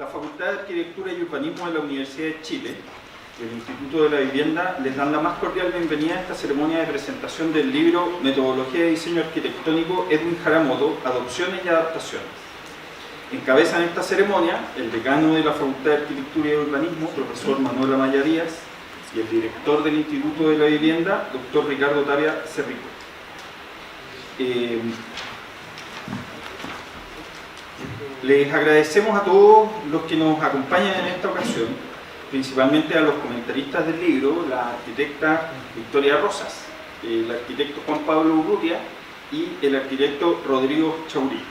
La Facultad de Arquitectura y Urbanismo de la Universidad de Chile y el Instituto de la Vivienda les dan la más cordial bienvenida a esta ceremonia de presentación del libro Metodología de Diseño Arquitectónico Edwin Haramoto, Adopciones y Adaptaciones. Encabezan esta ceremonia el decano de la Facultad de Arquitectura y Urbanismo, profesor Manuel Amaya Díaz, y el director del Instituto de la Vivienda, doctor Ricardo Tapia Cerrico. Les agradecemos a todos los que nos acompañan en esta ocasión, principalmente a los comentaristas del libro, la arquitecta Victoria Rosas, el arquitecto Juan Pablo Urrutia y el arquitecto Rodrigo Chaurillo.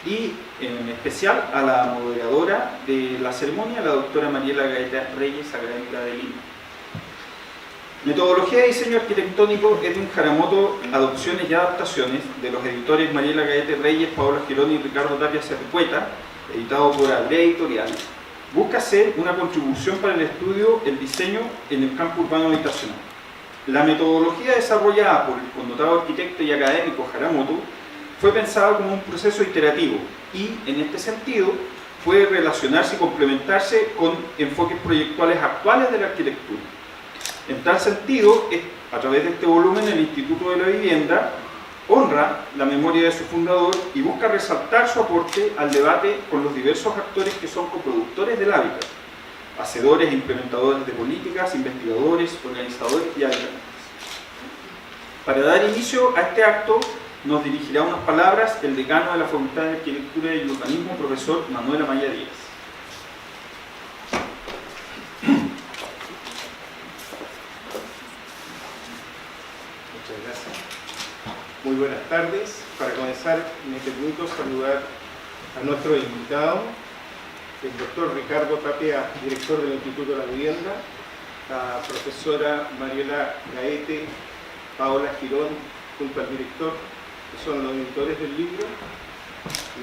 Y en especial a la moderadora de la ceremonia, la doctora Mariela Gaeta Reyes, académica de Lima. Metodología de Diseño Arquitectónico Edwin Haramoto, Adopciones y Adaptaciones, de los editores Mariela Gaeta Reyes, Paola Gironi y Ricardo Tapia Cerricueta, editado por Aldea Editorial, busca ser una contribución para el estudio del diseño en el campo urbano habitacional. La metodología desarrollada por el connotado arquitecto y académico Haramoto fue pensada como un proceso iterativo y, en este sentido, puede relacionarse y complementarse con enfoques proyectuales actuales de la arquitectura. En tal sentido, a través de este volumen, el Instituto de la Vivienda honra la memoria de su fundador y busca resaltar su aporte al debate con los diversos actores que son coproductores del hábitat, hacedores e implementadores de políticas, investigadores, organizadores y habitantes. Para dar inicio a este acto, nos dirigirá unas palabras el decano de la Facultad de Arquitectura y Urbanismo, profesor Manuel Amaya Díaz. Muy buenas tardes. Para comenzar, me permito saludar a nuestro invitado, el doctor Ricardo Tapia, director del Instituto de la Vivienda, la profesora Mariela Gaete, Paola Girón, junto al director, que son los editores del libro,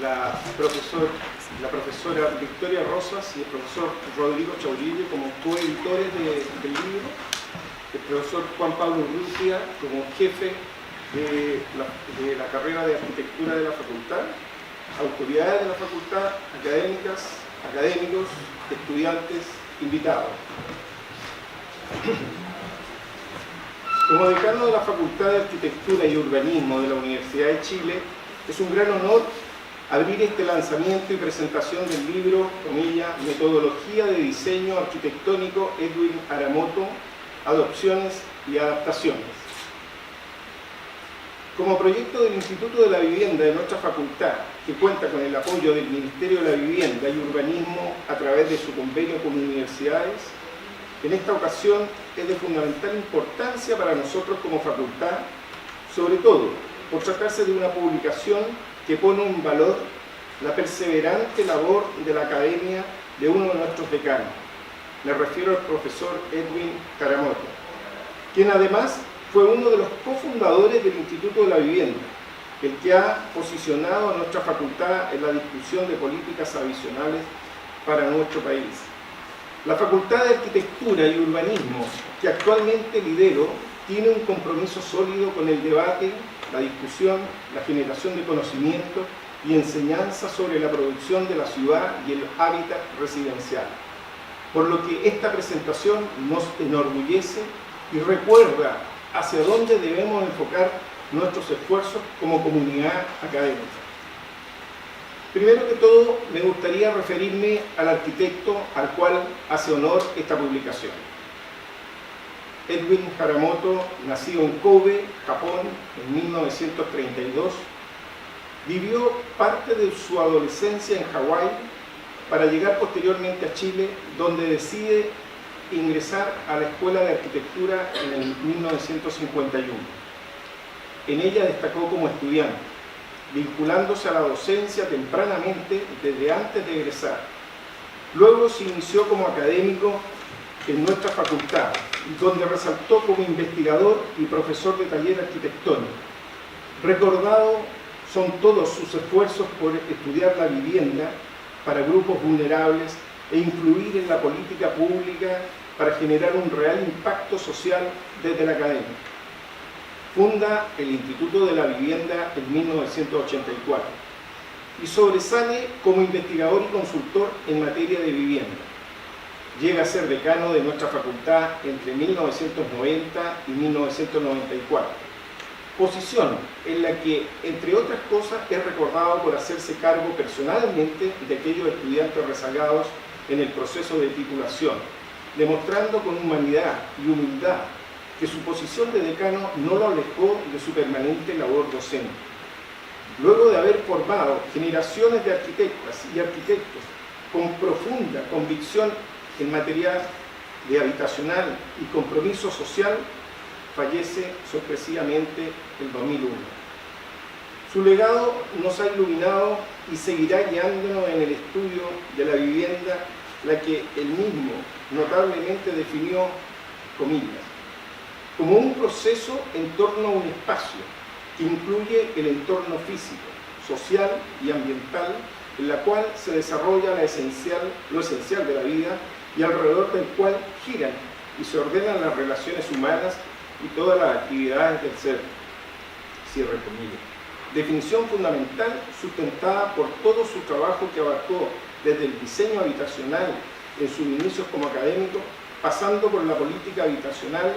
la profesora Victoria Rosas y el profesor Rodrigo Chaurillo como coeditores del libro, el profesor Juan Pablo Urrutia como jefe de la carrera de arquitectura de la facultad, autoridades de la facultad, académicas, académicos, estudiantes, invitados. Como decano de la Facultad de Arquitectura y Urbanismo de la Universidad de Chile, es un gran honor abrir este lanzamiento y presentación del libro, comilla, Metodología de Diseño Arquitectónico Edwin Haramoto, Adopciones y Adaptaciones. Como proyecto del Instituto de la Vivienda de nuestra facultad, que cuenta con el apoyo del Ministerio de la Vivienda y Urbanismo a través de su convenio con universidades, en esta ocasión es de fundamental importancia para nosotros como facultad, sobre todo por tratarse de una publicación que pone en valor la perseverante labor de la academia de uno de nuestros decanos. Me refiero al profesor Edwin Haramoto, quien además fue uno de los cofundadores del Instituto de la Vivienda, el que ha posicionado a nuestra facultad en la discusión de políticas adicionales para nuestro país. La Facultad de Arquitectura y Urbanismo, que actualmente lidero, tiene un compromiso sólido con el debate, la discusión, la generación de conocimiento y enseñanza sobre la producción de la ciudad y el hábitat residencial. Por lo que esta presentación nos enorgullece y recuerda hacia dónde debemos enfocar nuestros esfuerzos como comunidad académica. Primero que todo, me gustaría referirme al arquitecto al cual hace honor esta publicación. Edwin Haramoto, nacido en Kobe, Japón, en 1932, vivió parte de su adolescencia en Hawái para llegar posteriormente a Chile, donde decide ingresar a la Escuela de Arquitectura en el 1951. En ella destacó como estudiante, vinculándose a la docencia tempranamente desde antes de egresar. Luego se inició como académico en nuestra facultad, donde resaltó como investigador y profesor de taller arquitectónico. Recordado son todos sus esfuerzos por estudiar la vivienda para grupos vulnerables e influir en la política pública para generar un real impacto social desde la academia. Funda el Instituto de la Vivienda en 1984. y sobresale como investigador y consultor en materia de vivienda. Llega a ser decano de nuestra facultad entre 1990 y 1994, posición en la que, entre otras cosas, es recordado por hacerse cargo personalmente de aquellos estudiantes rezagados en el proceso de titulación, demostrando con humanidad y humildad que su posición de decano no lo alejó de su permanente labor docente. Luego de haber formado generaciones de arquitectas y arquitectos con profunda convicción en materia de habitacional y compromiso social, fallece sorpresivamente el 2001. Su legado nos ha iluminado y seguirá guiándonos en el estudio de la vivienda, la que él mismo notablemente definió, comillas, como un proceso en torno a un espacio que incluye el entorno físico, social y ambiental, en la cual se desarrolla lo esencial de la vida y alrededor del cual giran y se ordenan las relaciones humanas y todas las actividades del ser. Cierre comillas. Definición fundamental sustentada por todo su trabajo que abarcó desde el diseño habitacional en sus inicios como académico, pasando por la política habitacional,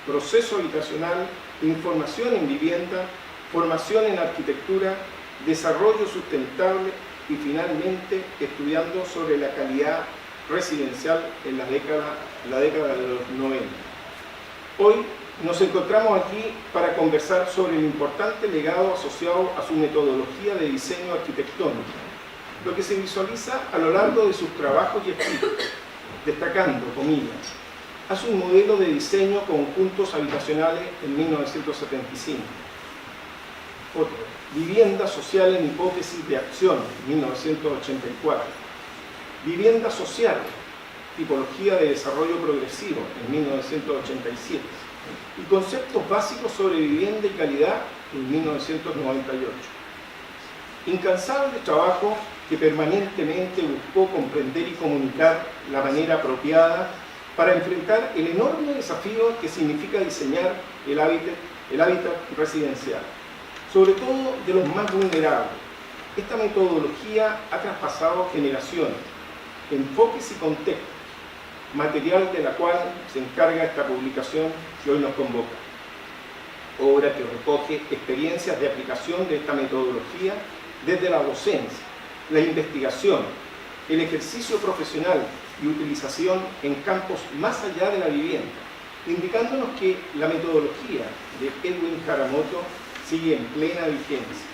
proceso habitacional, información en vivienda, formación en arquitectura, desarrollo sustentable y finalmente estudiando sobre la calidad residencial en la década de los 90. Hoy nos encontramos aquí para conversar sobre el importante legado asociado a su metodología de diseño arquitectónico, lo que se visualiza a lo largo de sus trabajos y escritos, destacando, comillas, hace un modelo de diseño conjuntos habitacionales en 1975. Otro, vivienda social en hipótesis de acción, 1984. Vivienda social, tipología de desarrollo progresivo, en 1987. Y conceptos básicos sobre vivienda y calidad, en 1998. Incansable trabajo que permanentemente buscó comprender y comunicar la manera apropiada para enfrentar el enorme desafío que significa diseñar el hábitat residencial, sobre todo de los más vulnerables. Esta metodología ha traspasado generaciones, enfoques y contextos, material de la cual se encarga esta publicación que hoy nos convoca. Obra que recoge experiencias de aplicación de esta metodología desde la docencia, la investigación, el ejercicio profesional y utilización en campos más allá de la vivienda, indicándonos que la metodología de Edwin Haramoto sigue en plena vigencia,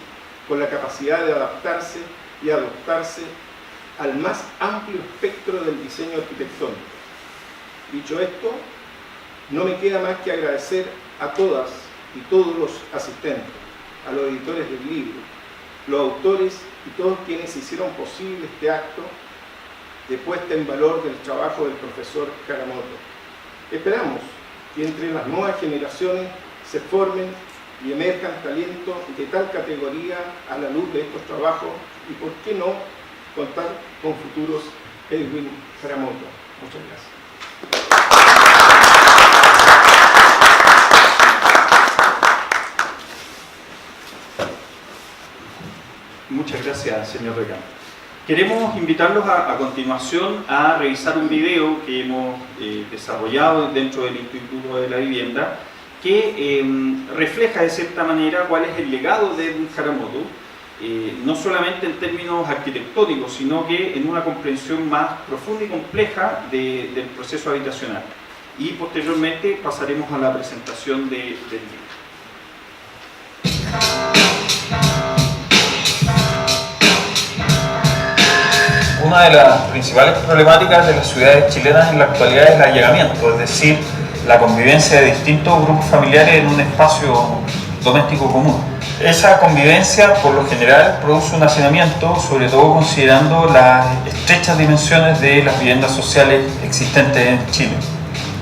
con la capacidad de adaptarse y adoptarse al más amplio espectro del diseño arquitectónico. Dicho esto, no me queda más que agradecer a todas y todos los asistentes, a los editores del libro, los autores y todos quienes hicieron posible este acto de puesta en valor del trabajo del profesor Haramoto. Esperamos que entre las nuevas generaciones se formen y emerjan talentos de tal categoría a la luz de estos trabajos y, por qué no, contar con futuros Edwin Haramoto. Muchas gracias. Muchas gracias, señor decano. Queremos invitarlos a continuación a revisar un video que hemos desarrollado dentro del Instituto de la Vivienda que refleja de cierta manera cuál es el legado de Edwin Haramoto, no solamente en términos arquitectónicos, sino que en una comprensión más profunda y compleja del proceso habitacional. Y posteriormente pasaremos a la presentación del libro. Una de las principales problemáticas de las ciudades chilenas en la actualidad es el allegamiento, es decir, la convivencia de distintos grupos familiares en un espacio doméstico común. Esa convivencia, por lo general, produce un hacinamiento, sobre todo considerando las estrechas dimensiones de las viviendas sociales existentes en Chile.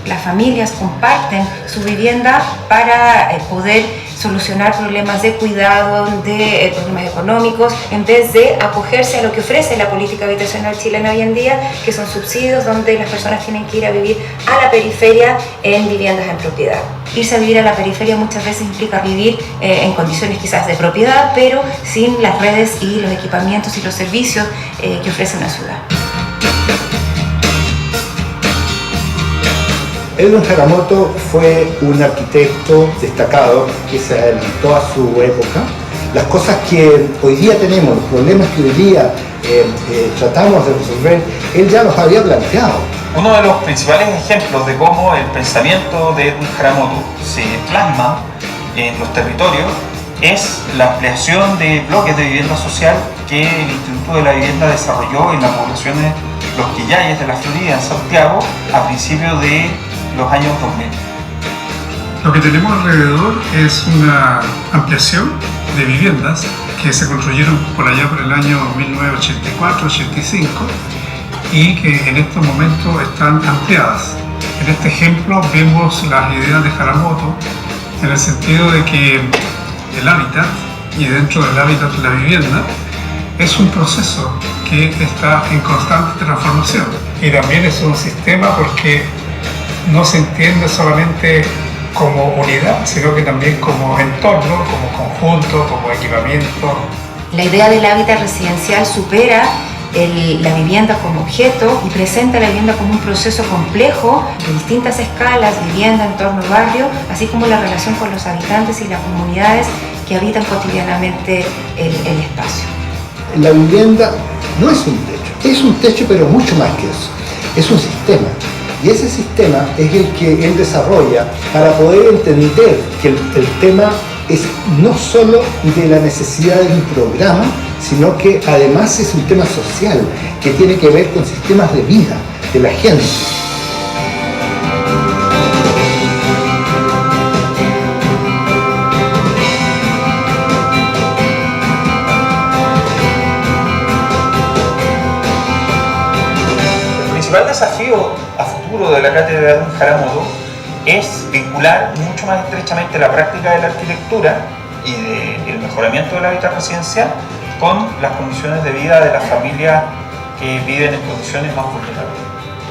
Las familias comparten su vivienda para poder solucionar problemas de cuidado, de problemas económicos, en vez de acogerse a lo que ofrece la política habitacional chilena hoy en día, que son subsidios donde las personas tienen que ir a vivir a la periferia en viviendas en propiedad. Irse a vivir a la periferia muchas veces implica vivir en condiciones quizás de propiedad, pero sin las redes y los equipamientos y los servicios que ofrece una ciudad. Edwin Haramoto fue un arquitecto destacado que se adelantó a su época. Las cosas que hoy día tenemos, los problemas que hoy día tratamos de resolver, él ya los había planteado. Uno de los principales ejemplos de cómo el pensamiento de Edwin Haramoto se plasma en los territorios es la ampliación de bloques de vivienda social que el Instituto de la Vivienda desarrolló en las poblaciones Los Quillayes de la Florida, en Santiago, a principios de los años 2000. Lo que tenemos alrededor es una ampliación de viviendas que se construyeron por allá por el año 1984-85 y que en estos momentos están ampliadas. En este ejemplo vemos las ideas de Haramoto en el sentido de que el hábitat, y dentro del hábitat la vivienda, es un proceso que está en constante transformación. Y también es un sistema porque no se entiende solamente como unidad, sino que también como entorno, como conjunto, como equipamiento. La idea del hábitat residencial supera la vivienda como objeto y presenta la vivienda como un proceso complejo de distintas escalas, vivienda, entorno, barrio, así como la relación con los habitantes y las comunidades que habitan cotidianamente el espacio. La vivienda no es un techo pero mucho más que eso, es un sistema. Y ese sistema es el que él desarrolla para poder entender que el tema es no solo de la necesidad de un programa, sino que además es un tema social que tiene que ver con sistemas de vida de la gente. El principal desafío a futuro de la cátedra de Edwin Haramoto es vincular mucho más estrechamente la práctica de la arquitectura y del mejoramiento del hábitat residencial con las condiciones de vida de las familias que viven en condiciones más vulnerables.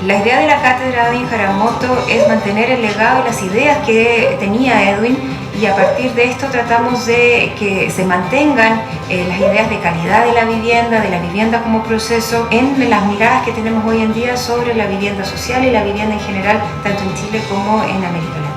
La idea de la cátedra de Edwin Haramoto es mantener el legado y las ideas que tenía Edwin, y a partir de esto tratamos de que se mantengan las ideas de calidad de la vivienda como proceso en las miradas que tenemos hoy en día sobre la vivienda social y la vivienda en general, tanto en Chile como en América Latina.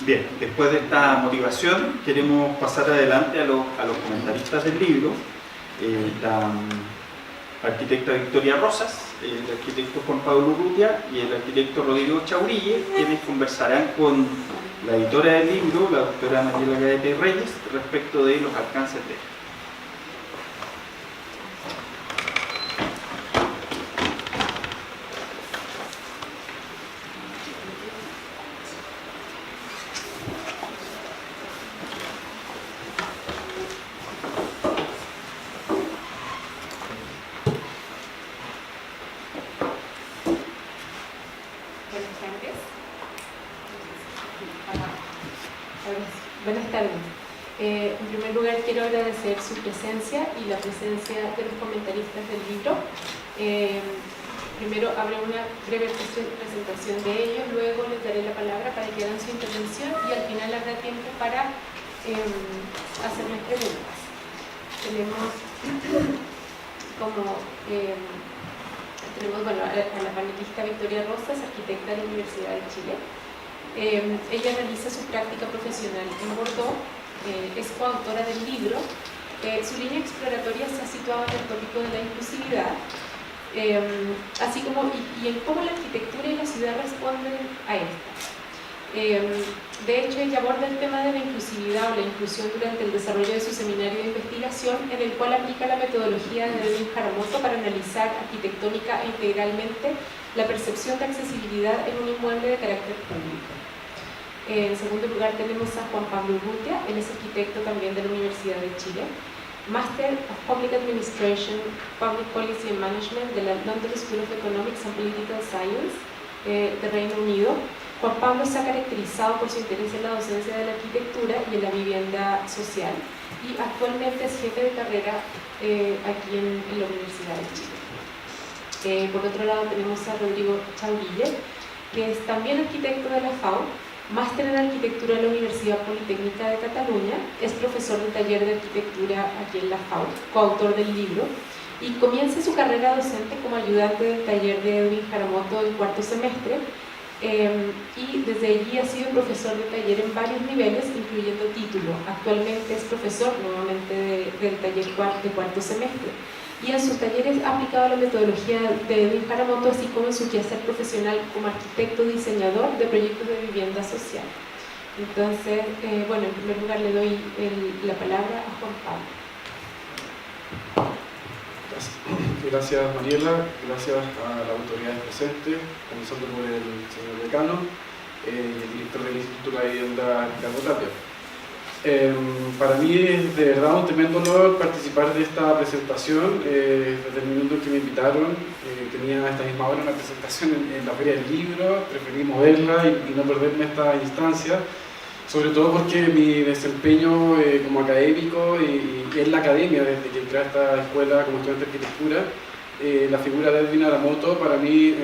Bien, después de esta motivación queremos pasar adelante a los comentaristas del libro. La arquitecta Victoria Rosas, el arquitecto Juan Pablo Urrutia y el arquitecto Rodrigo Chaurille, quienes conversarán con la editora del libro, la doctora Mariela Gaete Reyes, respecto de los alcances de él. Buenas tardes. En primer lugar quiero agradecer su presencia y la presencia de los comentaristas del libro. Primero habrá una breve presentación de ellos, luego les daré la palabra para que hagan su intervención y al final habrá tiempo para hacerles preguntas. Tenemos a la panelista Victoria Rosas, arquitecta de la Universidad de Chile. Ella realiza su práctica profesional en Bordeaux, es coautora del libro Su línea exploratoria se ha situado en el tópico de la inclusividad, así como y en cómo la arquitectura y la ciudad responden a esta. De hecho, ella aborda el tema de la inclusividad o la inclusión durante el desarrollo de su seminario de investigación, en el cual aplica la metodología de Edwin Haramoto para analizar arquitectónica e integralmente la percepción de accesibilidad en un inmueble de carácter público. En segundo lugar tenemos a Juan Pablo Urrutia, él es arquitecto también de la Universidad de Chile, Master of Public Administration, Public Policy and Management de la London School of Economics and Political Science de Reino Unido. Juan Pablo se ha caracterizado por su interés en la docencia de la arquitectura y en la vivienda social, y actualmente es jefe de carrera aquí en la Universidad de Chile. Por otro lado tenemos a Rodrigo Chaurille, que es también arquitecto de la FAO, máster en arquitectura de la Universidad Politécnica de Cataluña, es profesor del taller de arquitectura aquí en la FAO, coautor del libro, y comienza su carrera docente como ayudante del taller de Edwin Haramoto en cuarto semestre, y desde allí ha sido profesor de taller en varios niveles, incluyendo título. Actualmente es profesor nuevamente del taller de cuarto semestre, y en sus talleres ha aplicado la metodología de Edwin Haramoto, así como en su quehacer profesional como arquitecto diseñador de proyectos de vivienda social. Entonces, bueno, en primer lugar le doy la palabra a Juan Pablo. Gracias Mariela, gracias a las autoridades presentes, comenzando por el señor decano y el director del Instituto de la Vivienda, Ricardo Tapia. Para mí es de verdad un tremendo honor participar de esta presentación. Desde el minuto en que me invitaron, tenía esta misma hora una presentación en la Feria del Libro, preferí moverla y no perderme esta instancia, sobre todo porque mi desempeño como académico y en la academia, desde que entré a esta escuela como estudiante de arquitectura, la figura de Edwin Haramoto para mí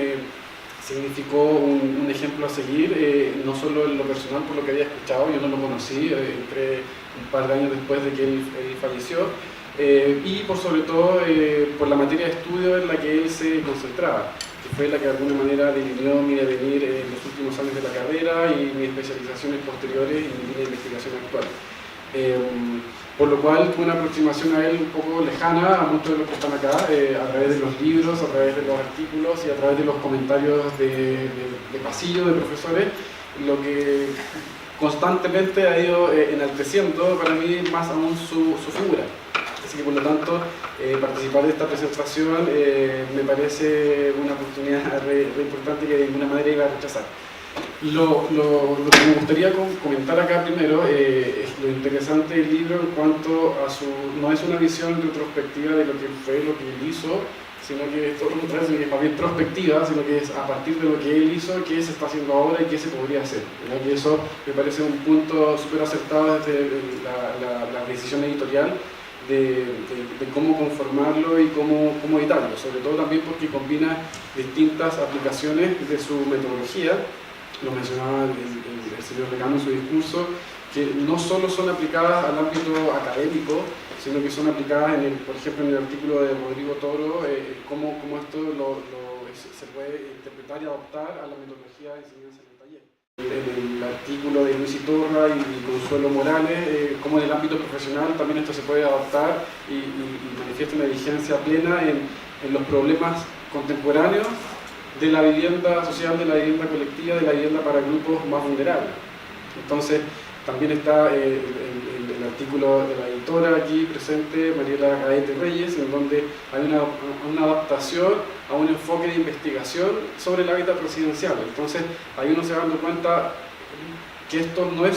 significó un ejemplo a seguir, no solo en lo personal por lo que había escuchado, yo no lo conocí, entré un par de años después de que él falleció, y por sobre todo por la materia de estudio en la que él se concentraba, que fue la que de alguna manera delineó mi devenir en los últimos años de la carrera y mis especializaciones posteriores y mi línea de investigación actual. Por lo cual tuve una aproximación a él un poco lejana a muchos de los que están acá, a través de los libros, a través de los artículos y a través de los comentarios de pasillo de profesores, lo que constantemente ha ido enalteciendo para mí más aún su figura. Así que por lo tanto, participar de esta presentación me parece una oportunidad re importante que de ninguna manera iba a rechazar. Lo que me gustaría comentar acá primero es lo interesante del libro en cuanto a no es una visión retrospectiva de lo que fue, lo que él hizo, sino que es todo lo contrario, sino que es más bien prospectiva, sino que es a partir de lo que él hizo, qué se está haciendo ahora y qué se podría hacer. Y eso me parece un punto súper acertado desde la decisión editorial de cómo conformarlo y cómo editarlo, sobre todo también porque combina distintas aplicaciones de su metodología. Lo mencionaba el señor decano en su discurso, que no solo son aplicadas al ámbito académico, sino que son aplicadas, por ejemplo, en el artículo de Rodrigo Toro, cómo esto se puede interpretar y adaptar a la metodología de enseñanza en el taller. En el artículo de Luis Itorra y Consuelo Morales, cómo en el ámbito profesional también esto se puede adaptar y manifiesta una vigencia plena en los problemas contemporáneos de la vivienda social, de la vivienda colectiva, de la vivienda para grupos más vulnerables. Entonces, también está el artículo de la editora aquí presente, Mariela Gaete Reyes, en donde hay una adaptación a un enfoque de investigación sobre el hábitat residencial. Entonces, ahí uno se va dando cuenta que esto no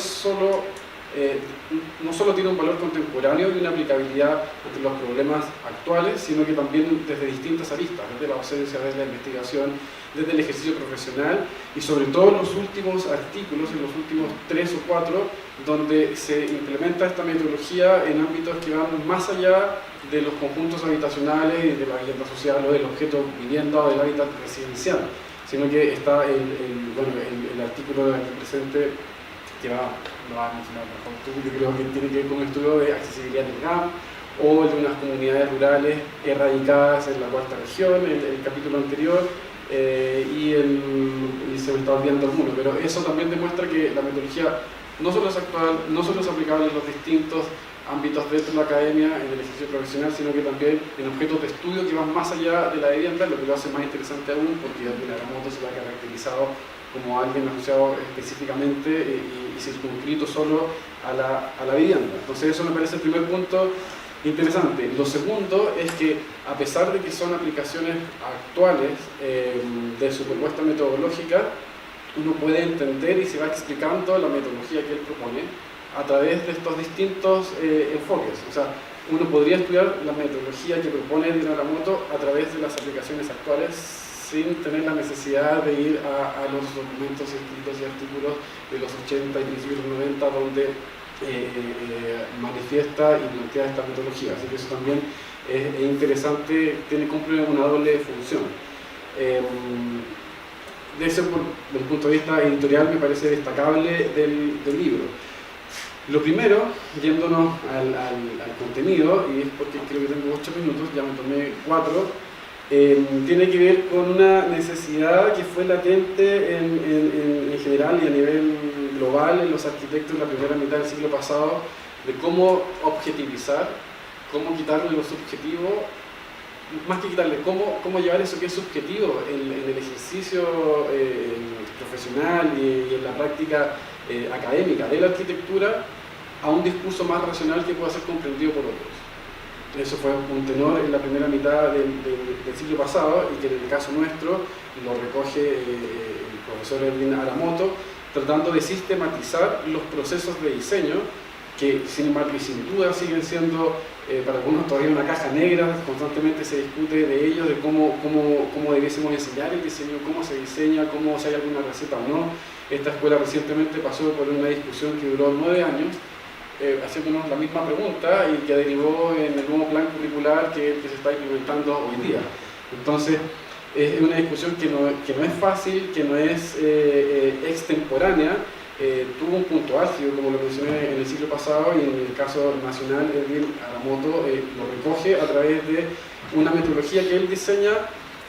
solo tiene un valor contemporáneo y una aplicabilidad ante los problemas actuales, sino que también desde distintas aristas, desde la docencia, desde la investigación, desde el ejercicio profesional y sobre todo en los últimos artículos, en los últimos 3 o 4, donde se implementa esta metodología en ámbitos que van más allá de los conjuntos habitacionales y de la vivienda social o del objeto vivienda o del hábitat residencial, sino que está el artículo de aquí presente que lo va a mencionar mejor tú, yo creo que tiene que ver con un estudio de accesibilidad del GAM o el de unas comunidades rurales erradicadas en la cuarta región, el capítulo anterior, y se me está olvidando alguno, pero eso también demuestra que la metodología no solo es actual, no solo es aplicable en los distintos ámbitos dentro de la academia, en el ejercicio profesional, sino que también en objetos de estudio que van más allá de la vivienda, lo que lo hace más interesante aún, porque Aramoto se lo ha caracterizado como alguien asociado específicamente y circunscrito solo a la vivienda. Entonces eso me parece el primer punto interesante. Lo segundo es que, a pesar de que son aplicaciones actuales de su propuesta metodológica, uno puede entender y se va explicando la metodología que él propone a través de estos distintos enfoques. O sea, uno podría estudiar la metodología que propone Dino Aramoto a través de las aplicaciones actuales sin tener la necesidad de ir a los documentos escritos y artículos de los 80 y principios de los 90 donde manifiesta y plantea esta metodología. Así que eso también es interesante, cumple una doble función. De ese punto de vista editorial me parece destacable del libro. Lo primero, yéndonos al contenido, y es porque creo que tengo 8 minutos, ya me tomé 4, tiene que ver con una necesidad que fue latente en general y a nivel global en los arquitectos en la primera mitad del siglo pasado, de cómo objetivizar, cómo quitarle lo subjetivo, más que quitarle, cómo llevar eso que es subjetivo en el ejercicio profesional y en la práctica académica de la arquitectura a un discurso más racional que pueda ser comprendido por otros. Eso fue un tenor en la primera mitad del siglo pasado y que en el caso nuestro lo recoge el profesor Edwin Aramoto, tratando de sistematizar los procesos de diseño que sin embargo y sin duda siguen siendo para algunos todavía una caja negra. Constantemente se discute de ellos, de cómo debiésemos enseñar el diseño, cómo se diseña, cómo si hay alguna receta o no. Esta escuela recientemente pasó por una discusión que duró 9 años, haciéndonos la misma pregunta y que derivó en el nuevo plan curricular que se está implementando hoy día. Entonces, es una discusión que no es fácil, que no es extemporánea. Tuvo un punto álgido, como lo mencioné en el siglo pasado, y en el caso nacional, Edwin Aramoto lo recoge a través de una metodología que él diseña,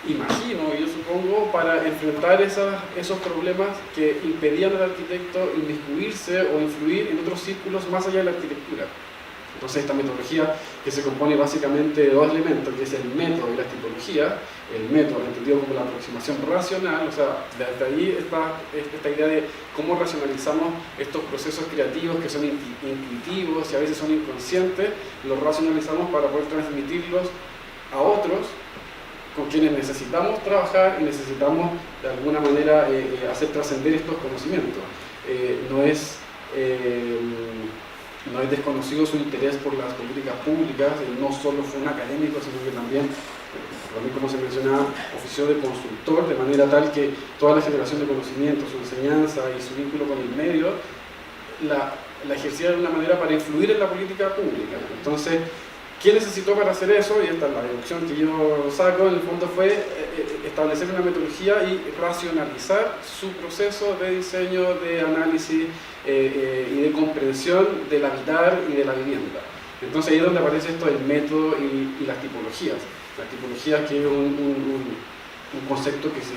imagino, yo supongo, para enfrentar esos problemas que impedían al arquitecto inmiscuirse o influir en otros círculos más allá de la arquitectura. Entonces esta metodología, que se compone básicamente de 2 elementos, que es el método y la tipología. El método entendido como la aproximación racional, o sea, desde ahí está esta idea de cómo racionalizamos estos procesos creativos que son intuitivos y a veces son inconscientes, los racionalizamos para poder transmitirlos a otros con quienes necesitamos trabajar y necesitamos de alguna manera hacer trascender estos conocimientos. No es desconocido su interés por las políticas públicas. Él no solo fue un académico, sino que también, como se mencionaba, ofició de consultor, de manera tal que toda la generación de conocimiento, su enseñanza y su vínculo con el medio la ejercía de una manera para influir en la política pública. Entonces, ¿qué necesitó para hacer eso? Y esta es la deducción que yo saco, en el fondo fue establecer una metodología y racionalizar su proceso de diseño, de análisis y de comprensión del habitar y de la vivienda. Entonces ahí es donde aparece esto del método y las tipologías. Las tipologías, que es un concepto que se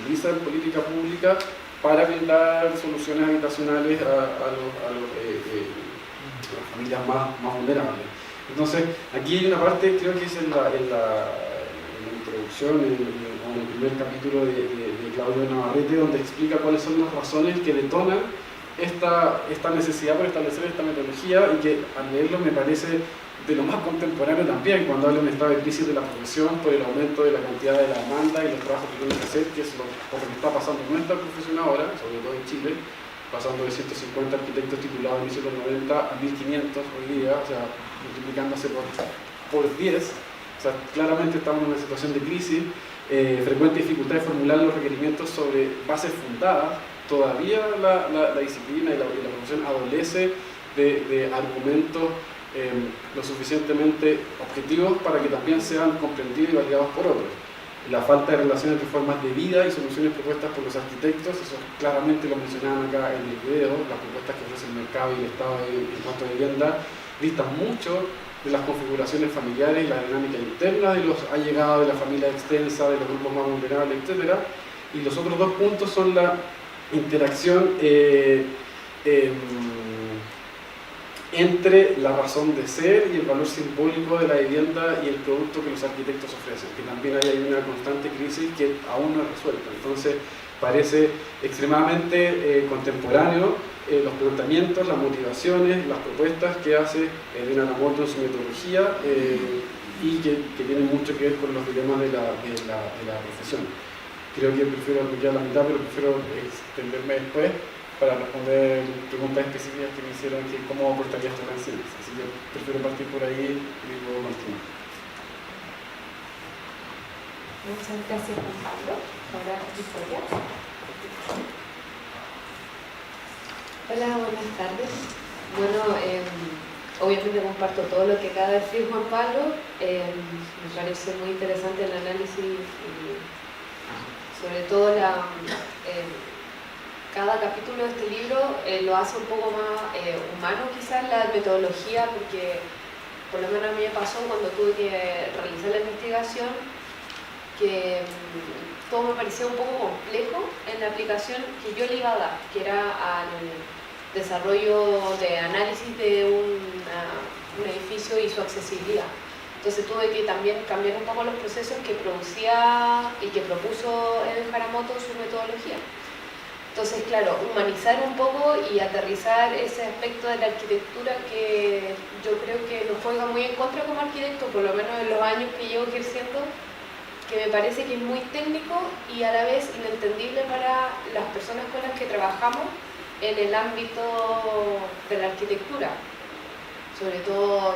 utiliza en política pública para brindar soluciones habitacionales a las familias más vulnerables. Entonces, aquí hay una parte, creo que es en la introducción, en el primer capítulo de Claudio Navarrete, donde explica cuáles son las razones que detonan esta necesidad por establecer esta metodología, y que al leerlo me parece de lo más contemporáneo también, cuando habla de un estado de crisis de la profesión por el aumento de la cantidad de la demanda y los trabajos que tienen que hacer, que es lo que está pasando en nuestra profesión ahora, sobre todo en Chile, pasando de 150 arquitectos titulados en inicios de los 90 a 1500 hoy día, o sea, multiplicándose por 10. O sea, claramente estamos en una situación de crisis, frecuente dificultad de formular los requerimientos sobre bases fundadas. Todavía la disciplina y la profesión adolece de argumentos lo suficientemente objetivos para que también sean comprendidos y validados por otros. La falta de relación entre formas de vida y soluciones propuestas por los arquitectos, eso claramente lo mencionaban acá en el video, las propuestas que ofrece el mercado y el Estado en cuanto a vivienda distan mucho de las configuraciones familiares y la dinámica interna de los allegados, de la familia extensa, de los grupos más vulnerables, etc. Y los otros 2 puntos son la interacción entre la razón de ser y el valor simbólico de la vivienda y el producto que los arquitectos ofrecen, que también hay una constante crisis que aún no es resuelta. Entonces parece extremadamente contemporáneo los planteamientos, las motivaciones, las propuestas que hace Elena Haramoto en su metodología y que tienen mucho que ver con los dilemas de la profesión. Creo que prefiero ampliar la mitad, pero prefiero extenderme después para responder preguntas específicas que me hicieron, que cómo aportaría esta canción. Así que prefiero partir por ahí y luego continuar. Muchas gracias, Juan Pablo. Ahora, Victoria. Hola, buenas tardes. Bueno, obviamente comparto todo lo que acaba de decir Juan Pablo. Me parece muy interesante el análisis y sobre todo cada capítulo de este libro lo hace un poco más humano quizás la metodología, porque por lo menos a mí me pasó cuando tuve que realizar la investigación que todo me parecía un poco complejo en la aplicación que yo le iba a dar, que era al desarrollo de análisis de un edificio y su accesibilidad. Entonces tuve que también cambiar un poco los procesos que producía y que propuso Edwin Haramoto en su metodología. Entonces, claro, humanizar un poco y aterrizar ese aspecto de la arquitectura que yo creo que nos juega muy en contra como arquitecto, por lo menos en los años que llevo ejerciendo, que me parece que es muy técnico y a la vez inentendible para las personas con las que trabajamos en el ámbito de la arquitectura. Sobre todo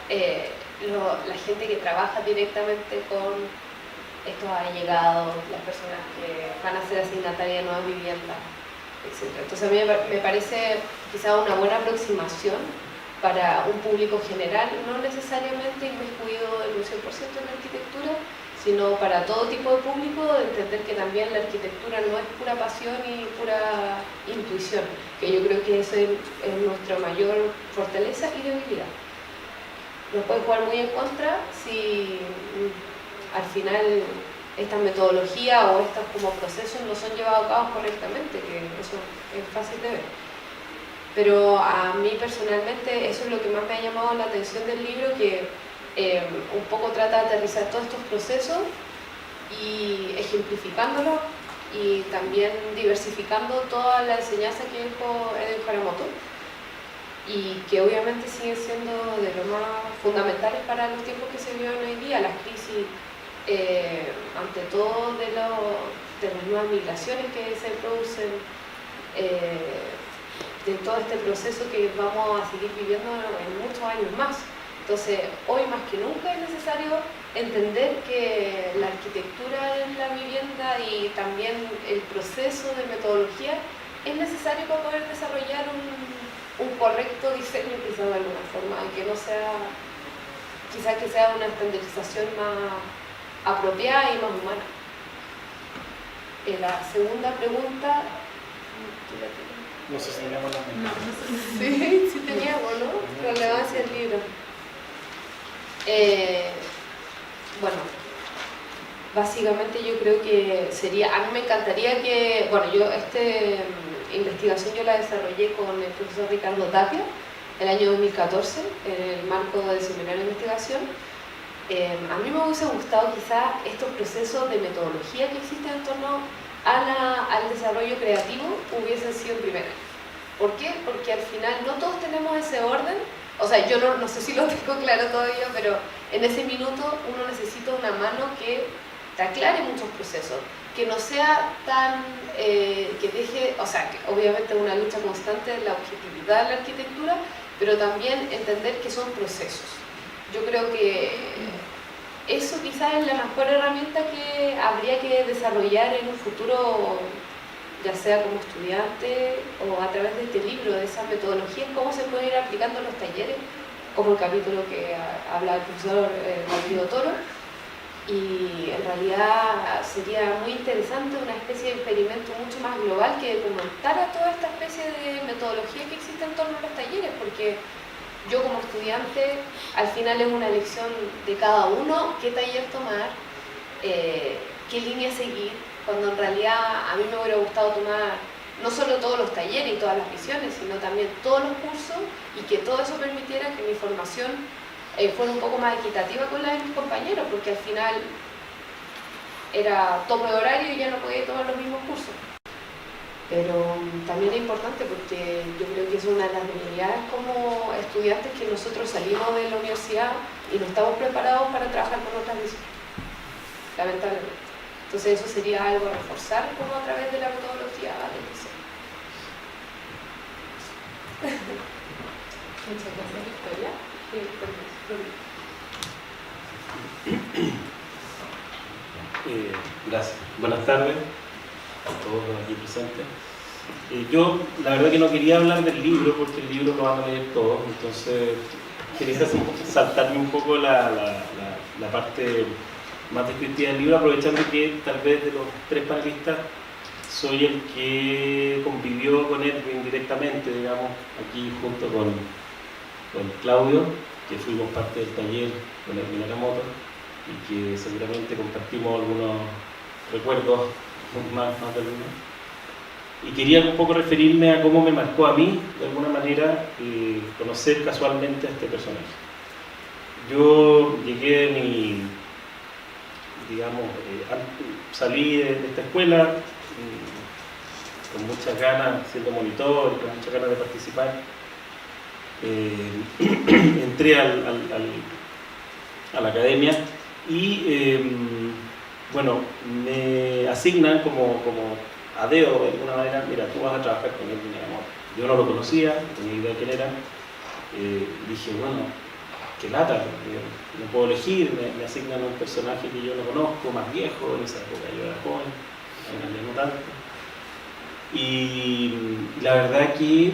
la gente que trabaja directamente con estos allegados, las personas que van a ser asignatarias de nuevas viviendas, etc. Entonces a mí me parece quizá una buena aproximación para un público general, no necesariamente inmiscuido en un 100% en la arquitectura, sino para todo tipo de público, de entender que también la arquitectura no es pura pasión y pura intuición, que yo creo que esa es nuestra mayor fortaleza y debilidad. Nos puede jugar muy en contra si al final esta metodología o estos como procesos no son llevados a cabo correctamente, que eso es fácil de ver. Pero a mí personalmente eso es lo que más me ha llamado la atención del libro, que un poco trata de aterrizar todos estos procesos y ejemplificándolos y también diversificando toda la enseñanza que dejó Edwin Haramoto y que obviamente siguen siendo de lo más fundamentales para los tiempos que se viven hoy día, las crisis, ante todo de las nuevas migraciones que se producen, de todo este proceso que vamos a seguir viviendo en muchos años más. Entonces, hoy más que nunca es necesario entender que la arquitectura en la vivienda y también el proceso de metodología es necesario para poder desarrollar un correcto diseño, quizás de alguna forma, y que no sea, quizás que sea una estandarización más apropiada y más humana. La segunda pregunta... No sé si teníamos la misma. Sí teníamos, ¿no? Relevancia del libro. Bueno, básicamente yo creo que sería, a mí me encantaría que, bueno, yo investigación yo la desarrollé con el profesor Ricardo Tapia el año 2014 en el marco del seminario de investigación. A mí me hubiese gustado quizás estos procesos de metodología que existen en torno al desarrollo creativo hubiesen sido en primer año. ¿Por qué? Porque al final no todos tenemos ese orden. O sea, yo no sé si lo tengo claro todavía, pero en ese minuto uno necesita una mano que te aclare muchos procesos, que no sea tan, que deje, o sea, que obviamente una lucha constante de la objetividad de la arquitectura, pero también entender que son procesos. Yo creo que eso quizás es la mejor herramienta que habría que desarrollar en un futuro, ya sea como estudiante o a través de este libro, de esas metodologías, cómo se pueden ir aplicando en los talleres, como el capítulo que habla el profesor Martino Toro. Y en realidad sería muy interesante una especie de experimento mucho más global que documentara toda esta especie de metodología que existe en torno a los talleres, porque yo como estudiante al final es una elección de cada uno qué taller tomar, qué línea seguir, cuando en realidad a mí me hubiera gustado tomar no solo todos los talleres y todas las visiones, sino también todos los cursos, y que todo eso permitiera que mi formación fuera un poco más equitativa con la de mis compañeros, porque al final era tope de horario y ya no podía tomar los mismos cursos. Pero también es importante porque yo creo que es una de las debilidades como estudiantes, que nosotros salimos de la universidad y no estamos preparados para trabajar con otras disciplinas, lamentablemente. Entonces eso sería algo a reforzar como a través de la metodología del diseño. Muchas gracias, Victoria. Gracias. Buenas tardes a todos aquí presentes. Yo la verdad que no quería hablar del libro porque el libro lo van a leer todos, entonces quería saltarme un poco la parte más descriptiva del libro, aprovechando que tal vez de los tres panelistas soy el que convivió con Edwin directamente, digamos, aquí junto con Claudio, que fuimos parte del taller con Edwin Aramoto y que seguramente compartimos algunos recuerdos más de algunos. Y quería un poco referirme a cómo me marcó a mí, de alguna manera, conocer casualmente a este personaje. Yo llegué salí de esta escuela con muchas ganas, siendo monitor, y con muchas ganas de participar. Entré a la academia y bueno, me asignan como a dedo de alguna manera: mira, tú vas a trabajar con Edwin Aramoto. Yo no lo conocía, no tenía idea de quién era. Dije, bueno, qué lata, no puedo elegir, me asignan a un personaje que yo no conozco, más viejo, en esa época yo era joven, ahora ya no tanto. Y la verdad que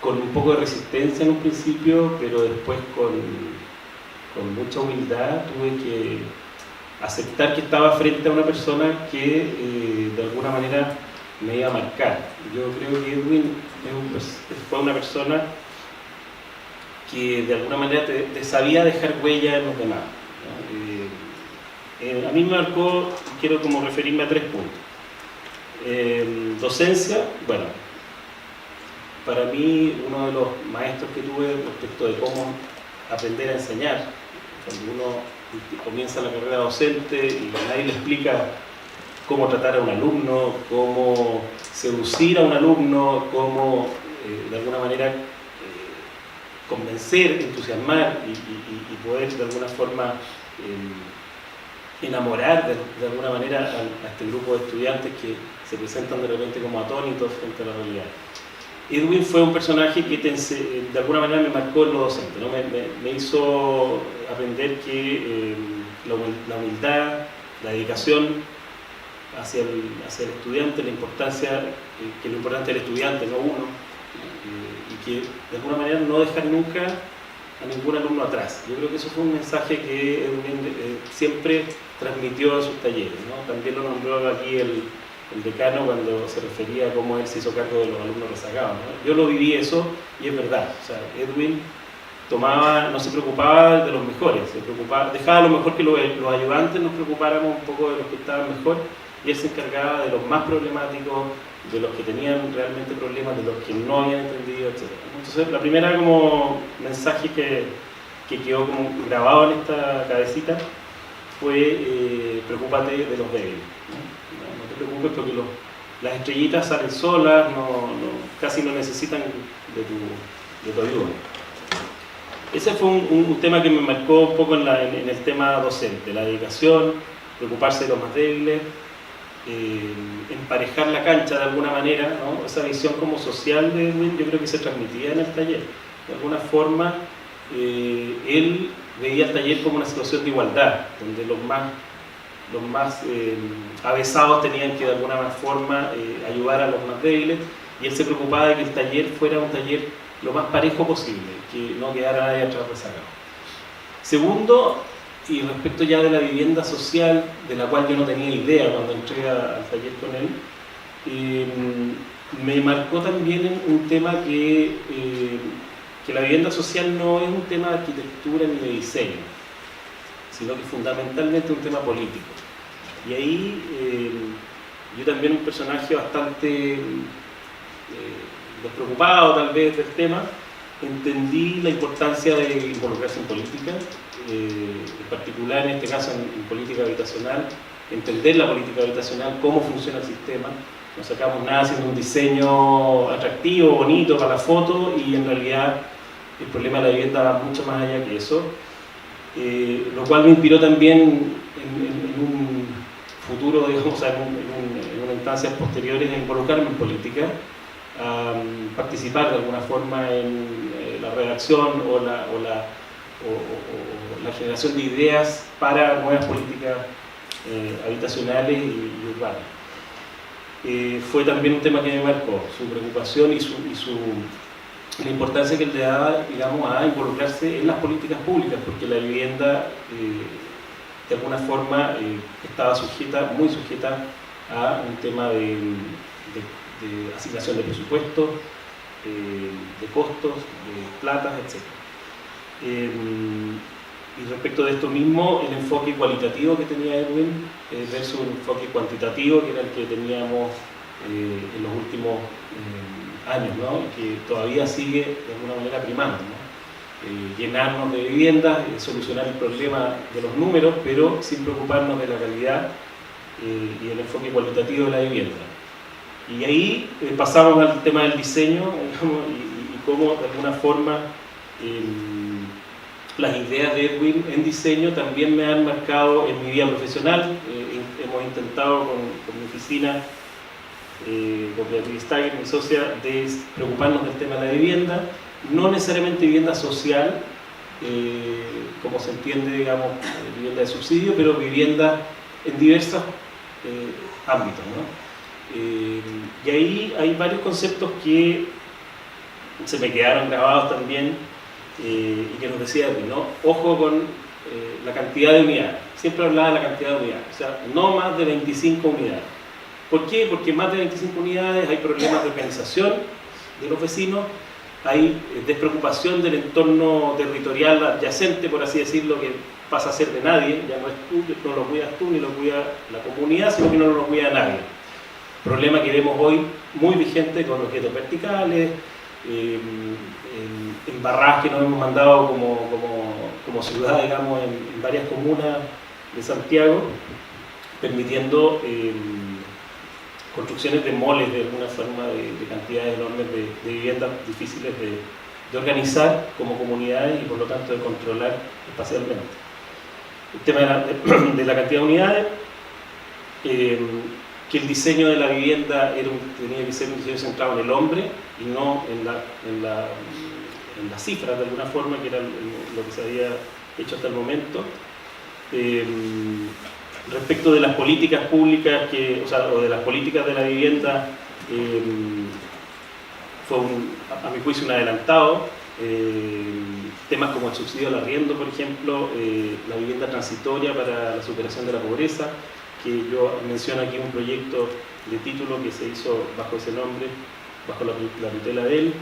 con un poco de resistencia en un principio, pero después con mucha humildad tuve que aceptar que estaba frente a una persona que de alguna manera me iba a marcar. Yo creo que Edwin fue una persona que de alguna manera te sabía dejar huella en los demás, ¿no? A mí me marcó, quiero como referirme a 3 puntos. Docencia, bueno, para mí uno de los maestros que tuve respecto de cómo aprender a enseñar, cuando uno comienza la carrera docente y nadie le explica cómo tratar a un alumno, cómo seducir a un alumno, cómo de alguna manera convencer, entusiasmar y poder de alguna forma enamorar de alguna manera a este grupo de estudiantes que se presentan de repente como atónitos frente a la realidad. Edwin fue un personaje que de alguna manera me marcó en lo docente, ¿no? Me hizo aprender que la humildad, la dedicación hacia el estudiante, la importancia, que lo importante es el estudiante, no uno, y que de alguna manera no dejar nunca a ningún alumno atrás. Yo creo que eso fue un mensaje que Edwin siempre transmitió a sus talleres, ¿no? También lo nombró aquí el decano cuando se refería a cómo él se hizo cargo de los alumnos rezagados, ¿no? Yo lo viví eso y es verdad. O sea, Edwin no se preocupaba de los mejores, dejaba a lo mejor que los ayudantes nos preocupáramos un poco de los que estaban mejor, y él se encargaba de los más problemáticos, de los que tenían realmente problemas, de los que no habían entendido, etc. Entonces, la primera como mensaje que quedó como grabado en esta cabecita fue preocúpate de los débiles. No te preocupes porque las estrellitas salen solas, casi no necesitan de tu ayuda. Ese fue un tema que me marcó un poco en el tema docente, la dedicación, preocuparse de los más débiles, emparejar la cancha de alguna manera, ¿no? Esa visión como social de Edwin yo creo que se transmitía en el taller. De alguna forma él veía el taller como una situación de igualdad, donde los más avesados tenían que de alguna forma ayudar a los más débiles, y él se preocupaba de que el taller fuera un taller lo más parejo posible, que no quedara nadie atrás rezagado. Segundo, y respecto ya de la vivienda social, de la cual yo no tenía idea cuando entré al taller con él, me marcó también un tema que la vivienda social no es un tema de arquitectura ni de diseño, sino que fundamentalmente es un tema político. Y ahí Yo también un personaje bastante despreocupado tal vez del tema, entendí la importancia de involucrarse en política, en particular en este caso en política habitacional, entender la política habitacional, cómo funciona el sistema. No sacamos nada haciendo un diseño atractivo, bonito para la foto, y en realidad el problema de la vivienda va mucho más allá que eso, lo cual me inspiró también en un futuro, digamos, en unas instancias posteriores a involucrarme en política, a participar de alguna forma en la redacción o la generación de ideas para nuevas políticas habitacionales y urbanas. Fue también un tema que me marcó, su preocupación y la importancia que él le daba, digamos, a involucrarse en las políticas públicas, porque la vivienda de alguna forma estaba muy sujeta a un tema de asignación de presupuestos, de costos, de platas, etc. Y respecto de esto mismo, el enfoque cualitativo que tenía Edwin versus un enfoque cuantitativo, que era el que teníamos en los últimos años, ¿no? Y que todavía sigue de alguna manera primando, ¿no? Llenarnos de viviendas, solucionar el problema de los números, pero sin preocuparnos de la calidad y el enfoque cualitativo de la vivienda. Y ahí pasamos al tema del diseño, digamos, y cómo de alguna forma las ideas de Edwin en diseño también me han marcado en mi vida profesional. Hemos intentado con mi oficina, con Beatriz Stager, mi socia, de preocuparnos del tema de la vivienda, no necesariamente vivienda social, como se entiende, digamos, vivienda de subsidio, pero vivienda en diversos ámbitos, ¿no? Y ahí hay varios conceptos que se me quedaron grabados también, y que nos decía Edwin, ¿no? Ojo con la cantidad de unidades. Siempre hablaba de la cantidad de unidades, o sea, no más de 25 unidades. ¿Por qué? Porque más de 25 unidades hay problemas de organización de los vecinos, hay despreocupación del entorno territorial adyacente, por así decirlo, que pasa a ser de nadie, ya no es tú, no lo cuidas tú, ni lo cuida la comunidad, sino que no lo cuida nadie. Problema que vemos hoy muy vigente con los guetos verticales, en barras que nos hemos mandado como ciudad, digamos, en varias comunas de Santiago, permitiendo construcciones de moles de alguna forma, de cantidades enormes de viviendas difíciles de organizar como comunidades y por lo tanto de controlar espacialmente. El tema de la cantidad de unidades, que el diseño de la vivienda tenía que ser un diseño centrado en el hombre y no en las cifras de alguna forma, que era lo que se había hecho hasta el momento. Respecto de las políticas públicas, o de las políticas de la vivienda, fue a mi juicio un adelantado. Temas como el subsidio al arriendo, por ejemplo, la vivienda transitoria para la superación de la pobreza, que yo menciono aquí un proyecto de título que se hizo bajo ese nombre, bajo la tutela de él,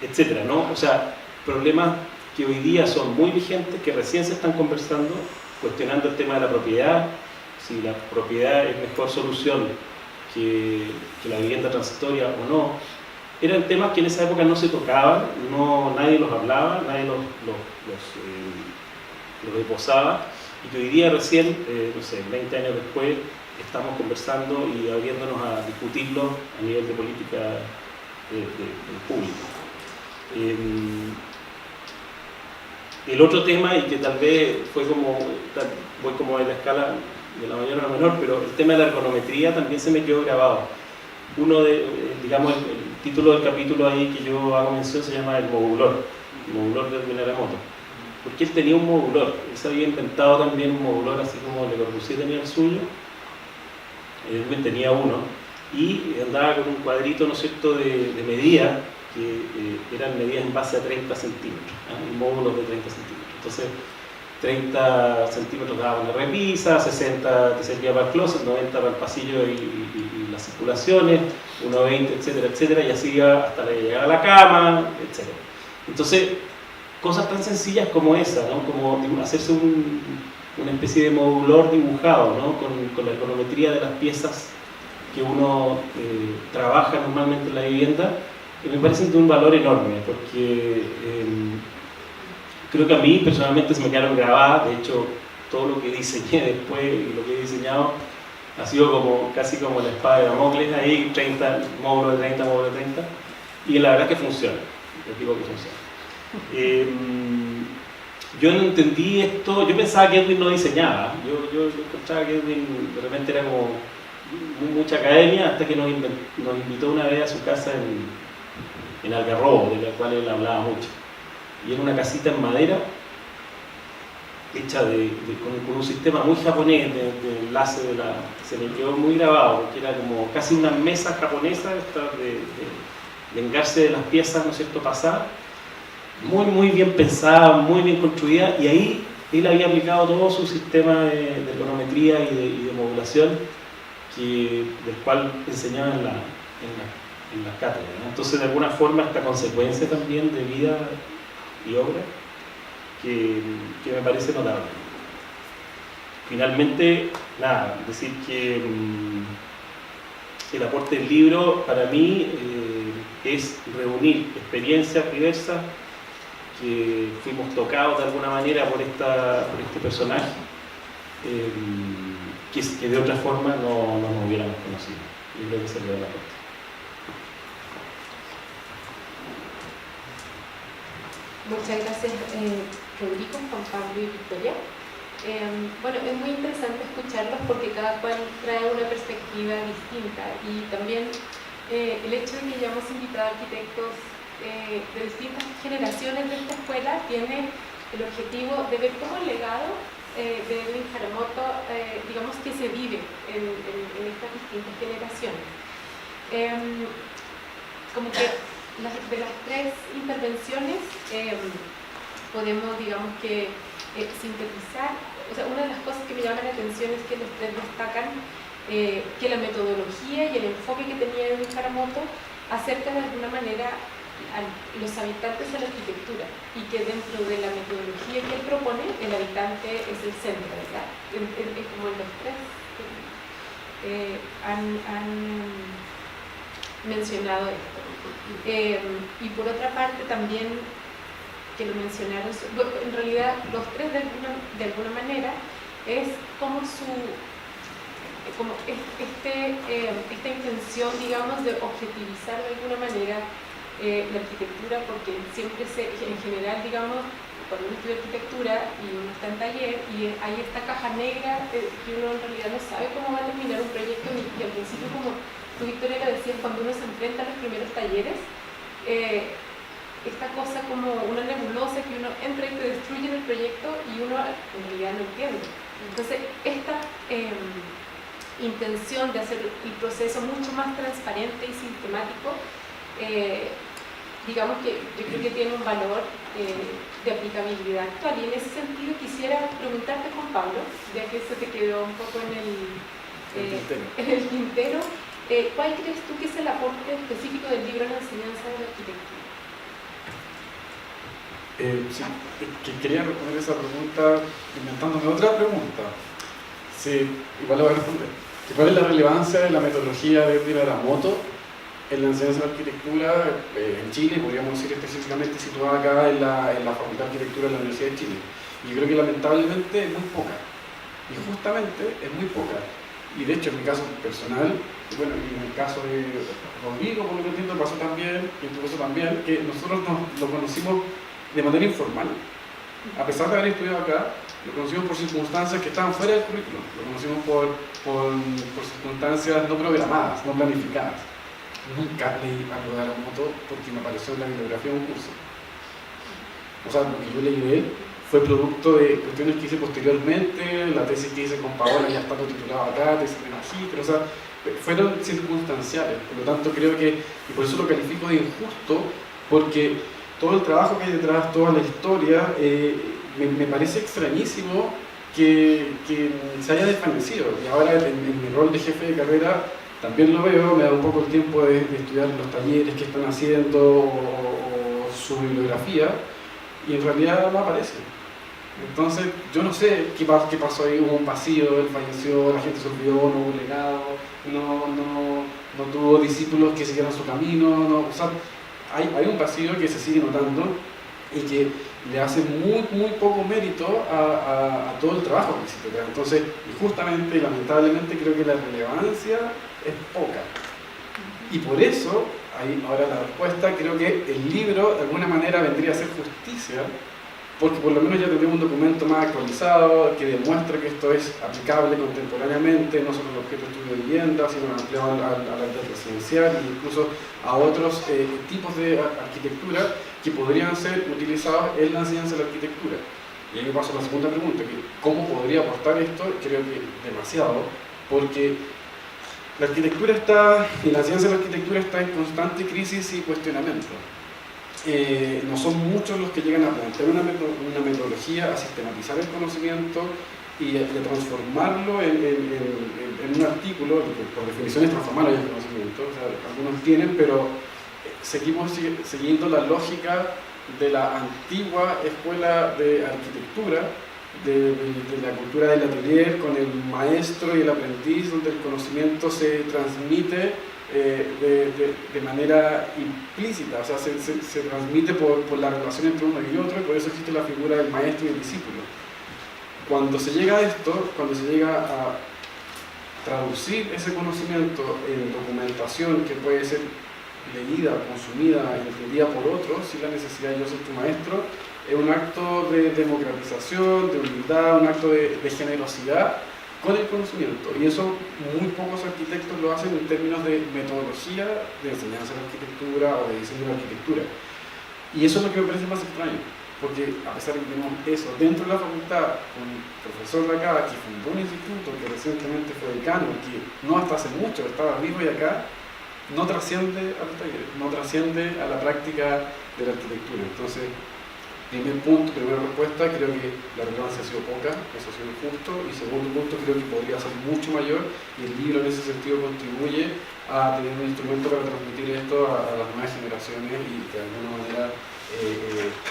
etcétera, ¿no? O sea, problemas que hoy día son muy vigentes, que recién se están conversando, cuestionando el tema de la propiedad, si la propiedad es mejor solución que la vivienda transitoria o no. Eran temas que en esa época no se tocaban, nadie los hablaba, nadie los esbozaba, y que hoy día recién, no sé, 20 años después, estamos conversando y abriéndonos a discutirlo a nivel de política pública. El otro tema, y que tal vez voy como en la escala de la mayor a la menor, pero el tema de la ergonometría también se me quedó grabado. Digamos, el título del capítulo ahí que yo hago mención se llama El modulor de Edwin Aramoto. Porque él tenía un modulor, él se había inventado también un modulor, así como Le Corbusier tenía el suyo, Edwin tenía uno, y andaba con un cuadrito, ¿no es cierto?, de medida, que eran medidas en base a 30 centímetros, y módulos de 30 centímetros. Entonces, 30 centímetros daba una repisa, 60 te servía para el closet, 90 para el pasillo y las circulaciones, 1,20, etcétera, etcétera, y así iba hasta llegar a la cama, etcétera. Entonces, cosas tan sencillas como esa, ¿no? Como hacerse una especie de modulor dibujado, ¿no? con la econometría de las piezas que uno trabaja normalmente en la vivienda, que me parecen de un valor enorme, porque creo que a mí personalmente se me quedaron grabadas. De hecho, todo lo que diseñé después y lo que he diseñado ha sido casi como la espada de Damocles, ahí 30 módulos de 30, módulos de 30, y la verdad es que funciona, les digo que funciona. Yo no entendí esto, yo pensaba que Edwin no diseñaba, yo encontraba que Edwin de repente era como mucha academia, hasta que nos invitó una vez a su casa en Algarrobo, de la cual él hablaba mucho, y era una casita en madera, hecha con un sistema muy japonés de enlace se me quedó muy grabado, porque era como casi una mesa japonesa de engarce de las piezas, ¿no es cierto?, pasadas, muy bien pensada, muy bien construida, y ahí él había aplicado todo su sistema de econometría y de modulación, del cual enseñaba en las cátedras, ¿no? Entonces, de alguna forma, esta consecuencia también de vida y obra, que me parece notable. Finalmente, nada, decir que el aporte del libro para mí es reunir experiencias diversas que fuimos tocados de alguna manera por este personaje, que de otra forma no nos hubiéramos conocido. Yo creo que ese es el aporte. Muchas gracias, Rodrigo, Juan Pablo y Victoria. Bueno, es muy interesante escucharlos porque cada cual trae una perspectiva distinta, y también el hecho de que hayamos invitado arquitectos de distintas generaciones de esta escuela tiene el objetivo de ver cómo el legado de Edwin Haramoto, digamos, que se vive en estas distintas generaciones. Como que de las tres intervenciones podemos, digamos, que sintetizar. O sea, una de las cosas que me llama la atención es que los tres destacan que la metodología y el enfoque que tenía Edwin Haramoto acerca de alguna manera a los habitantes a la arquitectura, y que dentro de la metodología que él propone, el habitante es el centro, ¿verdad? Es como los tres han mencionado esto. Y por otra parte también, que lo mencionaron, en realidad los tres de alguna manera es como esta intención, digamos, de objetivizar de alguna manera la arquitectura, porque siempre en general, digamos, cuando uno estudia arquitectura y uno está en taller y hay esta caja negra que uno en realidad no sabe cómo va a terminar un proyecto, y al principio, como tú, Victoria, lo decías, cuando uno se enfrenta a los primeros talleres, esta cosa como una nebulosa que uno entra y te destruye en el proyecto y uno en realidad no entiende. Entonces, esta intención de hacer el proceso mucho más transparente y sistemático, digamos que yo creo que tiene un valor de aplicabilidad actual, y en ese sentido quisiera preguntarte, Juan Pablo, ya que se te quedó un poco en el tintero, ¿cuál crees tú que es el aporte específico del libro en la enseñanza de la arquitectura? Sí, que quería responder esa pregunta inventándome otra pregunta. Sí, igual lo voy a responder. ¿Cuál es la relevancia de la metodología de Edwin Haramoto en la enseñanza de arquitectura en Chile? Podríamos decir específicamente situada acá en la Facultad de Arquitectura de la Universidad de Chile. Y yo creo que lamentablemente es muy poca. Y justamente es muy poca. Y de hecho, en mi caso personal, bueno, y en el caso de Rodrigo, por lo que entiendo, pasó también, y en tu caso también, que nosotros lo conocimos de manera informal. A pesar de haber estudiado acá, lo conocimos por circunstancias que estaban fuera del currículo. Lo conocimos por circunstancias no programadas, no planificadas. Nunca leí algo de Haramoto porque me apareció en la bibliografía de un curso. O sea, lo que yo leí de él fue producto de cuestiones que hice posteriormente, la tesis que hice con Paola ya estando titulada acá, tesis de magíster, o sea, fueron circunstanciales. Por lo tanto, creo que, y por eso lo califico de injusto, porque todo el trabajo que hay detrás, toda la historia, me parece extrañísimo que se haya desvanecido. Y ahora en mi rol de jefe de carrera también lo veo, me da un poco el tiempo de estudiar los talleres que están haciendo o su bibliografía, y en realidad no aparece. Entonces, yo no sé qué pasó ahí, hubo un vacío, él falleció, la gente se olvidó, no hubo legado, no tuvo discípulos que siguieran su camino, o sea, hay un vacío que se sigue notando y que le hace muy poco mérito a todo el trabajo que se hizo. Entonces, y justamente y lamentablemente creo que la relevancia es poca. Y por eso, ahí ahora la respuesta, creo que el libro de alguna manera vendría a hacer justicia, porque por lo menos ya tenemos un documento más actualizado que demuestra que esto es aplicable contemporáneamente, no solo al objeto de estudio de vivienda, sino ampliado al área residencial e incluso a otros tipos de arquitectura que podrían ser utilizados en la enseñanza de la arquitectura. Y ahí me paso a la segunda pregunta, que ¿cómo podría aportar esto? Creo que demasiado, porque la arquitectura y la enseñanza de la arquitectura está en constante crisis y cuestionamiento. No son muchos los que llegan a plantear una metodología, a sistematizar el conocimiento y a transformarlo en un artículo, por definición es transformarlo en conocimiento, o sea, algunos tienen, pero seguimos siguiendo la lógica de la antigua escuela de arquitectura, de la cultura del atelier, con el maestro y el aprendiz, donde el conocimiento se transmite de manera implícita, o sea, se transmite por la relación entre uno y otro, y por eso existe la figura del maestro y el discípulo. Cuando se llega a esto, cuando se llega a traducir ese conocimiento en documentación que puede ser leída, consumida, entendida por otros, sin la necesidad de yo ser tu maestro, es un acto de democratización, de humildad, un acto de generosidad con el conocimiento, y eso muy pocos arquitectos lo hacen en términos de metodología de enseñanza de la arquitectura o de diseño de la arquitectura. Y eso es lo que me parece más extraño, porque a pesar de que tenemos eso dentro de la facultad, un profesor de acá que fundó un instituto, que recientemente fue decano, que no hasta hace mucho estaba vivo y acá, no trasciende a los talleres, no trasciende a la práctica de la arquitectura. Entonces, primera respuesta, creo que la relevancia ha sido poca, eso ha sido justo, y segundo punto, creo que podría ser mucho mayor, y el libro en ese sentido contribuye a tener un instrumento para transmitir esto a las nuevas generaciones y que de alguna manera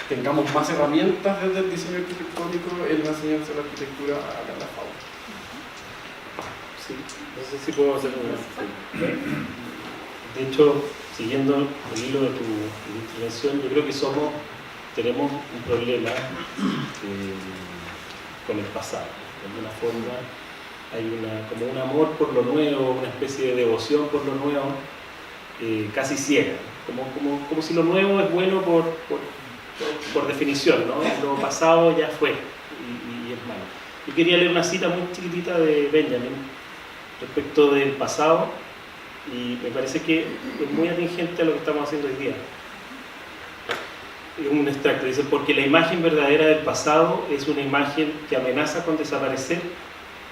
tengamos más herramientas desde el diseño arquitectónico en la enseñanza de la arquitectura acá en la FAU. Sí, no sé si puedo hacer una. De hecho, siguiendo el hilo de tu intervención, yo creo que tenemos un problema con el pasado. De alguna forma hay como un amor por lo nuevo, una especie de devoción por lo nuevo, casi ciega. Como si lo nuevo es bueno por definición, ¿no? Lo pasado ya fue y es malo. Yo quería leer una cita muy chiquitita de Benjamin respecto del pasado, y me parece que es muy atingente a lo que estamos haciendo hoy día. Un extracto, dice: porque la imagen verdadera del pasado es una imagen que amenaza con desaparecer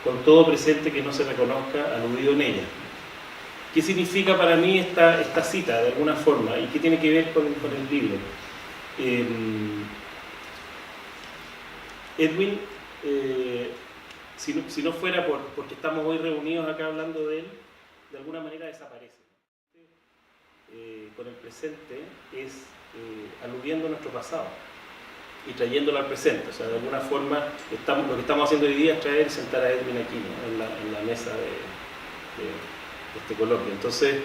con todo presente que no se reconozca aludido en ella. ¿Qué significa para mí esta cita de alguna forma? ¿Y qué tiene que ver con el libro? Edwin, si no fuera porque estamos hoy reunidos acá hablando de él, de alguna manera desaparece. Con el presente es aludiendo a nuestro pasado y trayéndolo al presente. O sea, de alguna forma lo que estamos haciendo hoy día es traer y sentar a Edwin aquí, ¿no? en la mesa de este coloquio. Entonces,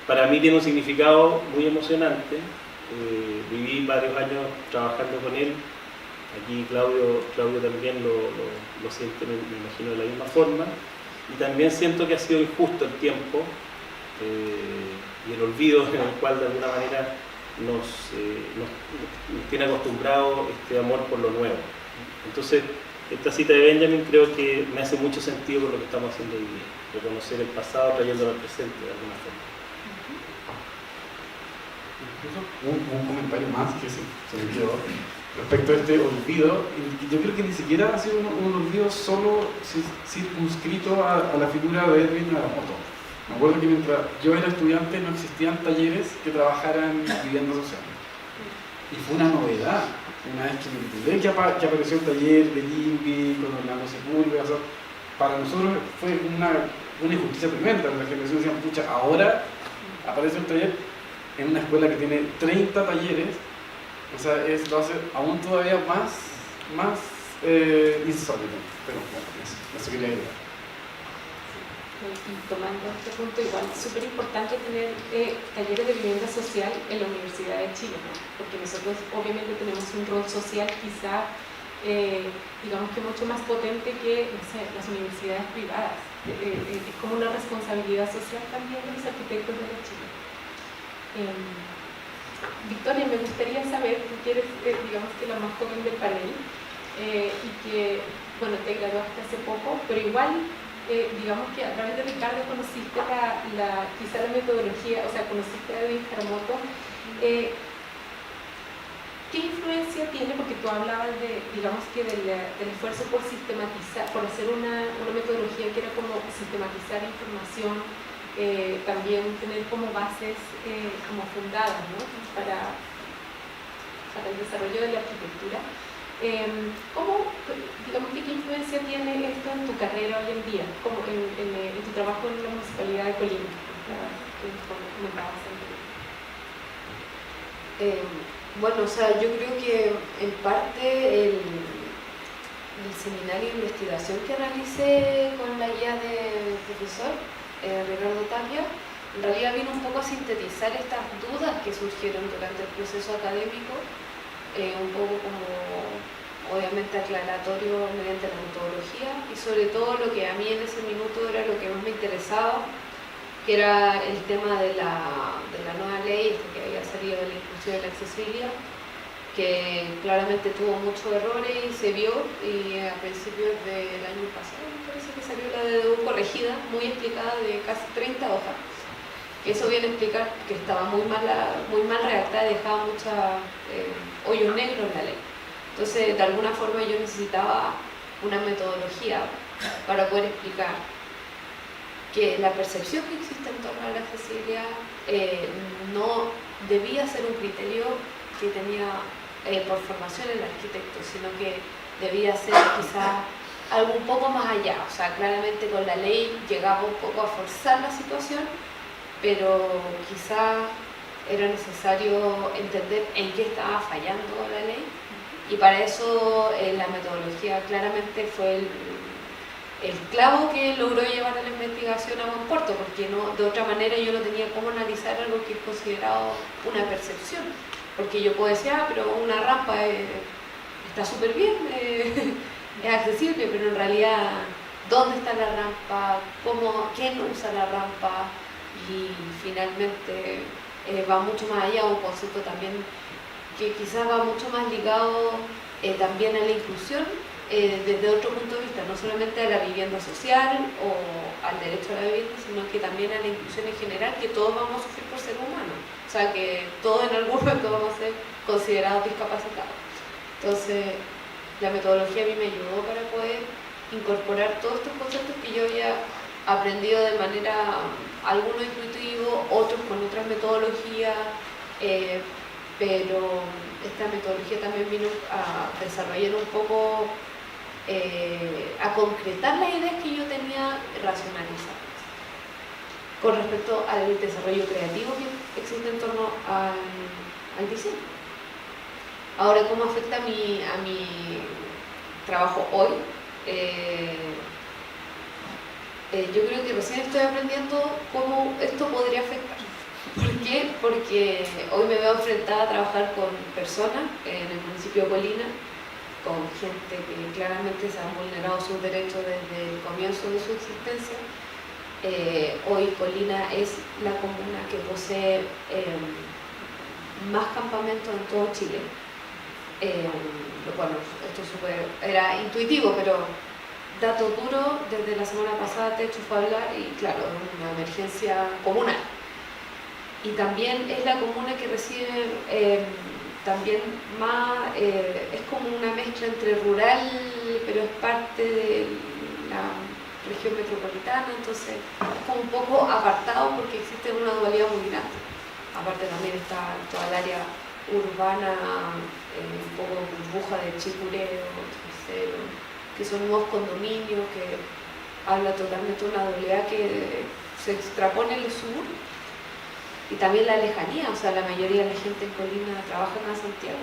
para mí tiene un significado muy emocionante. Viví varios años trabajando con él. Aquí Claudio también lo siente, me imagino, de la misma forma. Y también siento que ha sido injusto el tiempo y el olvido en el cual de alguna manera nos tiene acostumbrado este amor por lo nuevo. Entonces, esta cita de Benjamin creo que me hace mucho sentido con lo que estamos haciendo hoy día, reconocer el pasado trayéndolo al presente de alguna forma. Incluso un comentario más que se me quedó respecto a este olvido, y yo creo que ni siquiera ha sido un olvido solo circunscrito a la figura de Edwin Aramoto. Me acuerdo que mientras yo era estudiante no existían talleres que trabajaran en vivienda social. Y fue una novedad. Una vez que me enteré que apareció el taller de Limpi con Orlando Sepúlveda, o sea, para nosotros fue una injusticia tremenda. La generación decía, pucha, ahora aparece un taller en una escuela que tiene 30 talleres. O sea, lo hace aún todavía más insólito. Pero bueno, eso quería agregar. Y tomando este punto, igual es súper importante tener talleres de vivienda social en la Universidad de Chile, ¿no? Porque nosotros obviamente tenemos un rol social quizá, digamos que mucho más potente que, no sé, las universidades privadas. Es como una responsabilidad social también de los arquitectos de Chile. Victoria, me gustaría saber, tú que eres, digamos que la más joven del panel, y que, bueno, te graduaste hace poco, pero igual digamos que a través de Ricardo conociste quizá la metodología, o sea, conociste a Edwin Haramoto. ¿Qué influencia tiene? Porque tú hablabas digamos que del esfuerzo por sistematizar, por hacer una metodología que era como sistematizar información, también tener como bases como fundadas, ¿no? para el desarrollo de la arquitectura. Digamos que qué influencia tiene esto en tu carrera hoy en día, como en tu trabajo en la Municipalidad de Colina, que comentabas antes? Bueno, o sea, yo creo que en parte el seminario de investigación que realicé con la guía del profesor Ricardo Tapia, en realidad vino un poco a sintetizar estas dudas que surgieron durante el proceso académico, un poco como obviamente aclaratorio mediante la metodología, y sobre todo lo que a mí en ese minuto era lo que más me interesaba, que era el tema de la nueva ley que había salido de la inclusión y la accesibilidad, que claramente tuvo muchos errores y se vio, y a principios del año pasado me parece que salió la DDU corregida, muy explicada, de casi 30 hojas. Eso viene a explicar que estaba muy mal redactada y dejaba muchos hoyos negros en la ley. Entonces, de alguna forma yo necesitaba una metodología para poder explicar que la percepción que existe en torno a la accesibilidad no debía ser un criterio que tenía por formación el arquitecto, sino que debía ser quizá algo un poco más allá. O sea, claramente con la ley llegaba un poco a forzar la situación, pero quizá era necesario entender en qué estaba fallando la ley, y para eso la metodología claramente fue el clavo que logró llevar a la investigación a buen puerto, porque de otra manera yo no tenía cómo analizar algo que es considerado una percepción, porque yo puedo decir, pero una rampa está súper bien, es accesible, pero en realidad, ¿dónde está la rampa? ¿Quién usa la rampa? Y finalmente va mucho más allá, un concepto también que quizás va mucho más ligado también a la inclusión desde otro punto de vista, no solamente a la vivienda social o al derecho a la vivienda, sino que también a la inclusión en general, que todos vamos a sufrir por ser humanos, o sea que todos en algún momento vamos a ser considerados discapacitados. Entonces la metodología a mí me ayudó para poder incorporar todos estos conceptos que yo había aprendido de manera, algunos intuitivos, otros con otras metodologías, pero esta metodología también vino a desarrollar un poco, a concretar las ideas que yo tenía racionalizadas con respecto al desarrollo creativo que existe en torno al diseño. Ahora, ¿cómo afecta a mi trabajo hoy? Yo creo que recién estoy aprendiendo cómo esto podría afectar. ¿Por qué? Porque hoy me veo enfrentada a trabajar con personas en el municipio de Colina, con gente que claramente se han vulnerado sus derechos desde el comienzo de su existencia. Hoy Colina es la comuna que posee más campamentos en todo Chile. Bueno, esto era intuitivo, pero dato duro, desde la semana pasada Techo fue a hablar y claro, es una emergencia comunal. Y también es la comuna que recibe también más, es como una mezcla entre rural, pero es parte de la región metropolitana, entonces es como un poco apartado porque existe una dualidad muy grande. Aparte también está toda el área urbana, un poco burbuja de Chicureo, Tercero, que son nuevos condominios, que habla totalmente de una dualidad que se extrapone en el sur. Y también la lejanía, o sea, la mayoría de la gente en Colina trabaja en Santiago.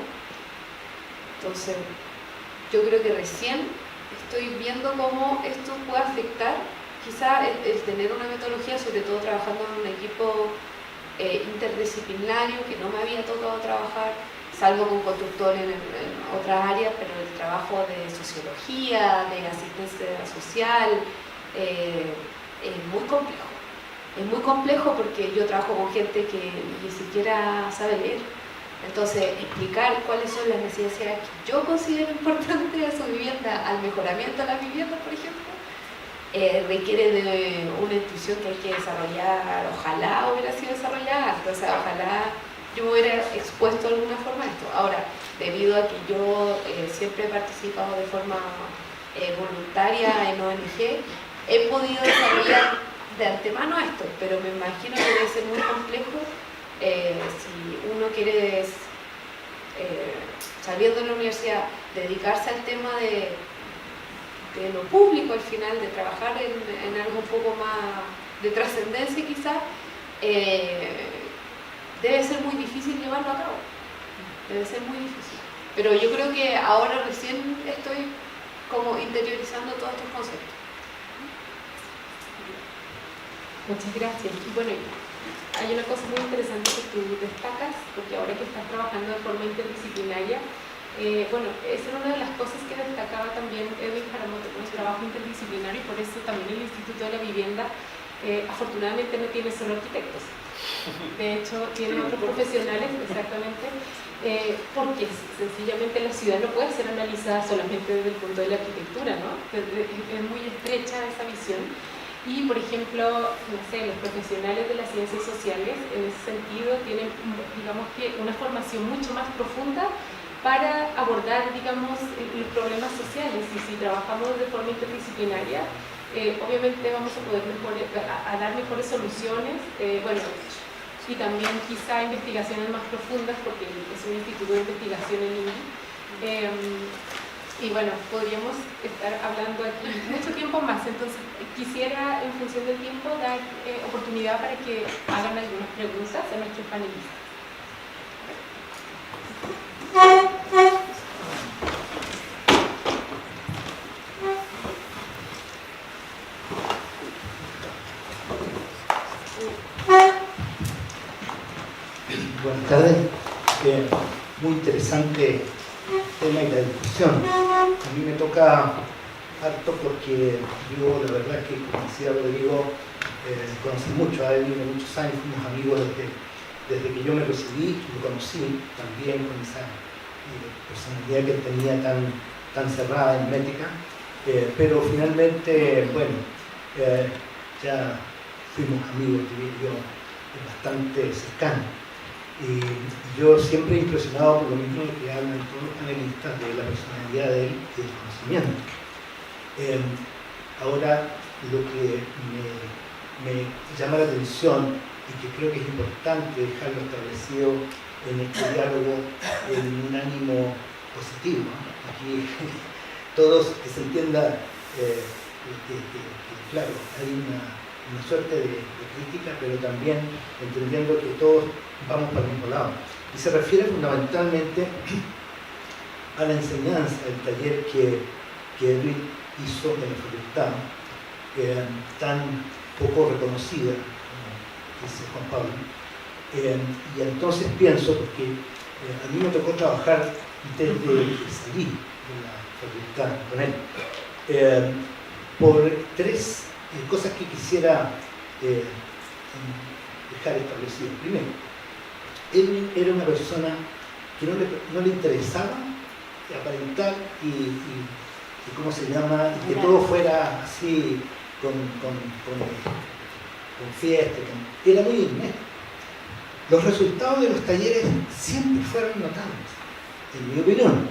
Entonces, yo creo que recién estoy viendo cómo esto puede afectar, quizá el tener una metodología, sobre todo trabajando en un equipo interdisciplinario que no me había tocado trabajar, salvo con constructores en otras áreas, pero el trabajo de sociología, de asistencia social, es muy complejo. Es muy complejo porque yo trabajo con gente que ni siquiera sabe leer. Entonces, explicar cuáles son las necesidades que yo considero importantes de su vivienda al mejoramiento de la vivienda, por ejemplo, requiere de una intuición que hay que desarrollar. Ojalá hubiera sido desarrollada antes, o sea, ojalá yo me hubiera expuesto de alguna forma a esto. Ahora, debido a que yo siempre he participado de forma voluntaria en ONG, he podido desarrollar de antemano esto, pero me imagino que debe ser muy complejo si uno quiere, saliendo de la universidad, dedicarse al tema de lo público al final, de trabajar en algo un poco más de trascendencia quizás, debe ser muy difícil llevarlo a cabo, debe ser muy difícil. Pero yo creo que ahora recién estoy como interiorizando todos estos conceptos. Muchas gracias. Y bueno, hay una cosa muy interesante que tú destacas, porque ahora que estás trabajando de forma interdisciplinaria, bueno, esa era una de las cosas que destacaba también Edwin Haramoto con el trabajo interdisciplinario, y por eso también el Instituto de la Vivienda afortunadamente no tiene solo arquitectos. De hecho, tiene otros profesionales, exactamente, porque sencillamente la ciudad no puede ser analizada solamente desde el punto de la arquitectura, ¿no? Es muy estrecha esa visión. Y, por ejemplo, no sé, los profesionales de las ciencias sociales, en ese sentido, tienen, digamos que, una formación mucho más profunda para abordar, digamos, los problemas sociales. Y si trabajamos de forma interdisciplinaria, obviamente vamos a poder a dar mejores soluciones, bueno, y también quizá investigaciones más profundas, porque es un instituto de investigación en INDI. Y bueno, podríamos estar hablando aquí mucho tiempo más, entonces quisiera, en función del tiempo, dar oportunidad para que hagan algunas preguntas a nuestros panelistas. Buenas tardes. Muy interesante tema y la discusión. A mí me toca harto porque yo, la verdad que, como decía Rodrigo, conocí mucho a él de muchos años, fuimos amigos desde que yo me recibí, lo conocí también con esa personalidad que tenía tan cerrada, hermética, pero finalmente, bueno, ya fuimos amigos, diría yo, bastante cercanos. Y yo siempre he impresionado por lo mismo que hablan todos los panelistas de la personalidad de él y del conocimiento. Ahora, lo que me llama la atención y que creo que es importante dejarlo establecido en este diálogo en un ánimo positivo, ¿no? Aquí todos, que se entienda que claro, hay una suerte de crítica, pero también entendiendo que todos vamos para el mismo lado. Y se refiere fundamentalmente a la enseñanza del taller que Edwin hizo en la facultad, tan poco reconocida, como dice Juan Pablo. Y entonces pienso, porque a mí me tocó trabajar desde que salí de la facultad con él, por tres cosas que quisiera dejar establecidas. Primero, Edwin era una persona que no le interesaba aparentar y ¿cómo se llama? Y que todo fuera así con fiesta. Era muy inmerso. Los resultados de los talleres siempre fueron notables, en mi opinión.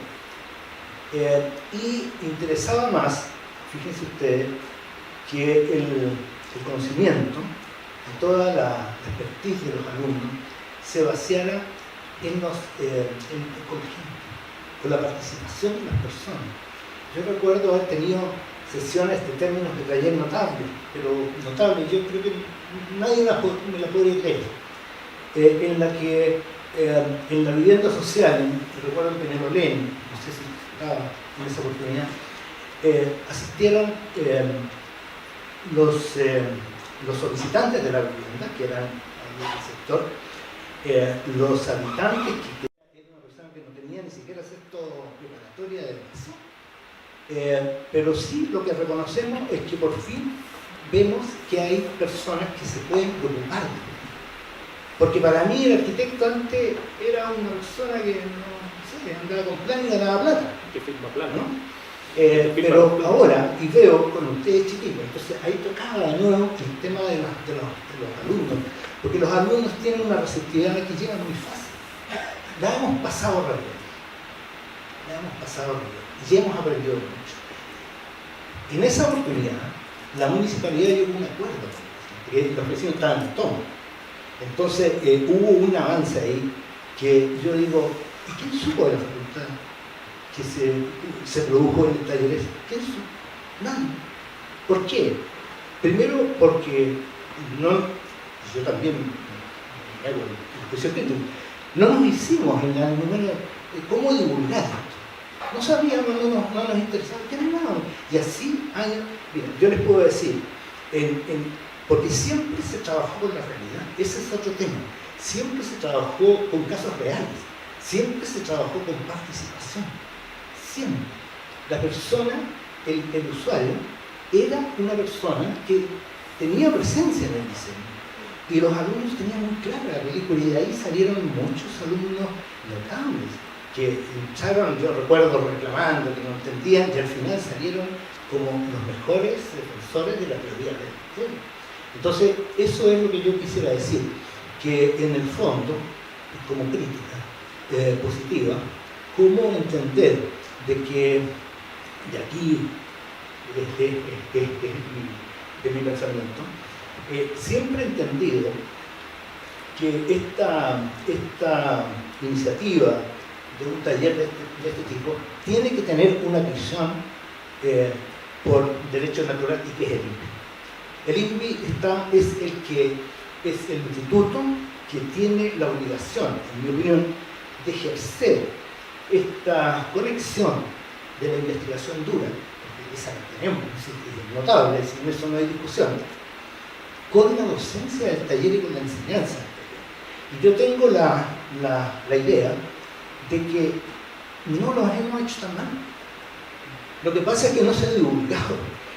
Y interesaba más, fíjense ustedes, que el conocimiento y toda la expertise de los alumnos se vaciara en con la participación de las personas. Yo recuerdo haber tenido sesiones de términos de taller notables, pero notables, yo creo que nadie me la podría creer, en la que en la vivienda social, recuerdo en Peñalolén, no sé si estaba en esa oportunidad, asistieron los solicitantes de la vivienda, que eran ahí del sector, los habitantes, que era una persona que no tenía ni siquiera sexto preparatoria de educación. Pero sí lo que reconocemos es que por fin vemos que hay personas que se pueden preocupar de esto. Porque para mí el arquitecto antes era una persona que no sé, andaba con plan y ganaba plata. Que firma plano, ¿no? Pero ahora, y veo con ustedes chiquitos, entonces ahí tocaba de nuevo el tema de los alumnos, porque los alumnos tienen una receptividad que llegan muy fácil. La hemos pasado rápido, y hemos aprendido mucho. En esa oportunidad, la municipalidad llegó a un acuerdo, porque los vecinos estaban en tono. Entonces hubo un avance ahí que yo digo, ¿y quién supo de la facultad que se produjo en el taller? ¿Quién supo? Nadie. ¿Por qué? Primero porque yo también me hago el juicio crítico, no nos hicimos en la número cómo divulgar esto. No sabíamos, no nos interesaba, ¿qué hablábamos? Y así años, mira, yo les puedo decir, porque siempre se trabajó con la realidad, ese es otro tema, siempre se trabajó con casos reales, siempre se trabajó con participación, siempre. La persona, el usuario, era una persona que tenía presencia en el diseño. Y los alumnos tenían muy clara la película y de ahí salieron muchos alumnos notables que lucharon, yo recuerdo reclamando, que no entendían y al final salieron como los mejores defensores de la teoría del diseño. Entonces, eso es lo que yo quisiera decir, que en el fondo, como crítica positiva, cómo entender de que de aquí, de mi pensamiento, siempre he entendido que esta iniciativa de un taller de este tipo tiene que tener una visión por derecho natural y que es el INVI. El INVI es el instituto que tiene la obligación, en mi opinión, de ejercer esta corrección de la investigación dura, porque esa la tenemos, es notable, sin eso no hay discusión, con la docencia del taller y con la enseñanza del taller. Y yo tengo la idea de que no lo hemos hecho tan mal. Lo que pasa es que no se ha divulgado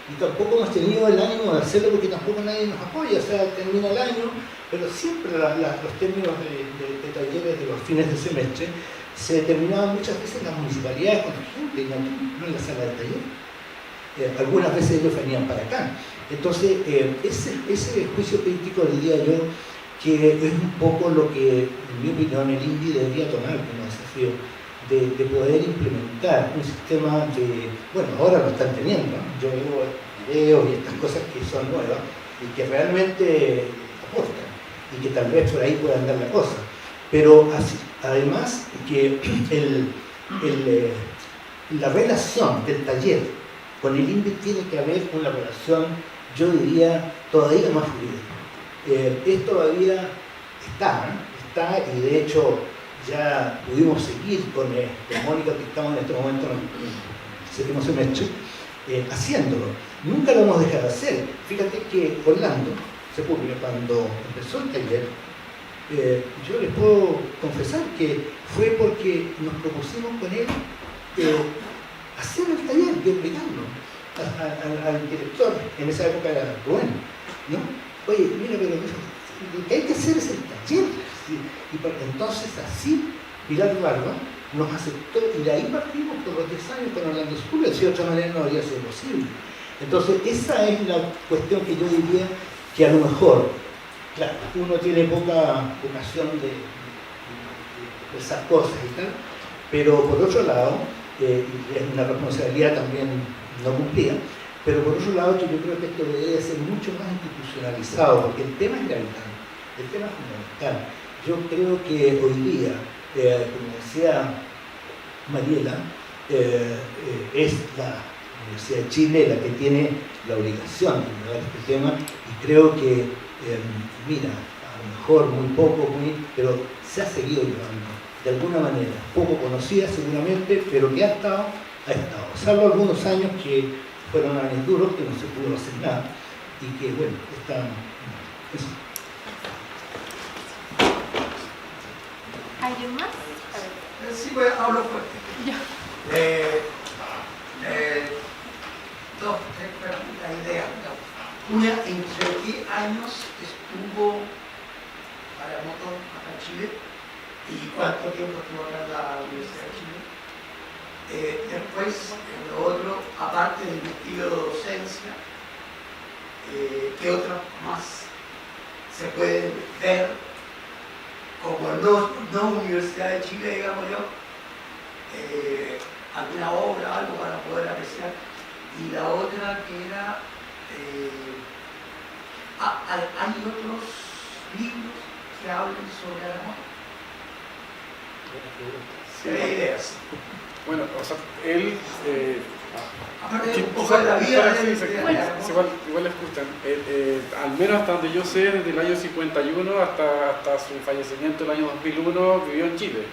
y tampoco hemos tenido el ánimo de hacerlo porque tampoco nadie nos apoya, o sea, termina el año, pero siempre los términos de talleres de los fines de semestre se terminaban muchas veces en las municipalidades con la gente, no en la sala de taller. Algunas veces ellos venían para acá. Entonces, ese juicio crítico diría yo que es un poco lo que, en mi opinión, el INVI debería tomar como desafío de poder implementar un sistema de, bueno, ahora lo están teniendo, ¿no? Yo veo videos y estas cosas que son nuevas y que realmente aportan y que tal vez por ahí puedan dar la cosa. Pero además que la relación del taller con el INVI tiene que haber una relación, yo diría, todavía más fluida. Es todavía está y de hecho ya pudimos seguir con Mónica, que estamos en este momento en el séptimo semestre, haciéndolo. Nunca lo hemos dejado de hacer. Fíjate que Orlando Sepúlveda, cuando empezó el taller, yo les puedo confesar que fue porque nos propusimos con él hacer el taller y obligarlo al director, en esa época era Rubén, ¿no? Oye, mira, pero lo que hay que hacer es el taller. Y entonces así Pilar Barba nos aceptó y de ahí partimos por los 10 años con Orlando Sepúlveda, si de otra manera no habría sido posible. Entonces esa es la cuestión que yo diría que a lo mejor, claro, uno tiene poca vocación de esas cosas y tal, pero por otro lado, es una responsabilidad también no cumplida, pero por otro lado yo creo que esto debería ser mucho más institucionalizado, porque el tema es gravital, el tema es fundamental. Yo creo que hoy día, como decía Mariela, es la Universidad de Chile la que tiene la obligación de llevar este tema y creo que, mira, a lo mejor muy poco, pero se ha seguido llevando de alguna manera, poco conocida seguramente, pero que ha estado ha estado, salvo algunos años que fueron años duros, que no se pudo hacer nada, y que, bueno, están... Eso. ¿Alguien más? Sí, pues hablo fuerte. Ya. Dos, tres ideas. Una, ¿entre qué años estuvo Haramoto acá en Chile? ¿Y cuánto tiempo estuvo acá en la Universidad de Chile? Después, lo otro, aparte del vestido de docencia, ¿qué otras más se pueden ver como no Universidad de Chile, digamos yo? Alguna obra, algo para poder apreciar. Y la otra que era, ¿hay otros libros que hablen sobre Haramoto? ¿Qué ideas? Bueno, o sea, él... Aparte de un poco de la vida de igual escuchan. Al menos hasta donde yo sé, desde el año 51 hasta su fallecimiento en el año 2001, vivió en Chile.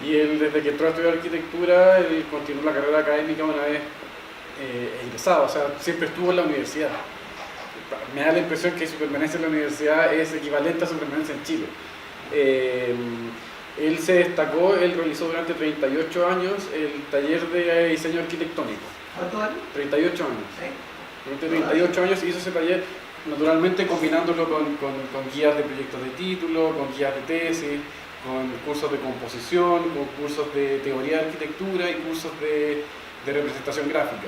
Y él, desde que entró a estudiar arquitectura, él continuó la carrera académica una vez egresado, o sea, siempre estuvo en la universidad. Me da la impresión que su permanencia en la universidad es equivalente a su permanencia en Chile. Él se destacó, él realizó durante 38 años el taller de diseño arquitectónico. ¿Cuántos años? 38 años. Sí. Durante 38 años hizo ese taller, naturalmente combinándolo con guías de proyectos de título, con guías de tesis, con cursos de composición, con cursos de teoría de arquitectura y cursos de representación gráfica.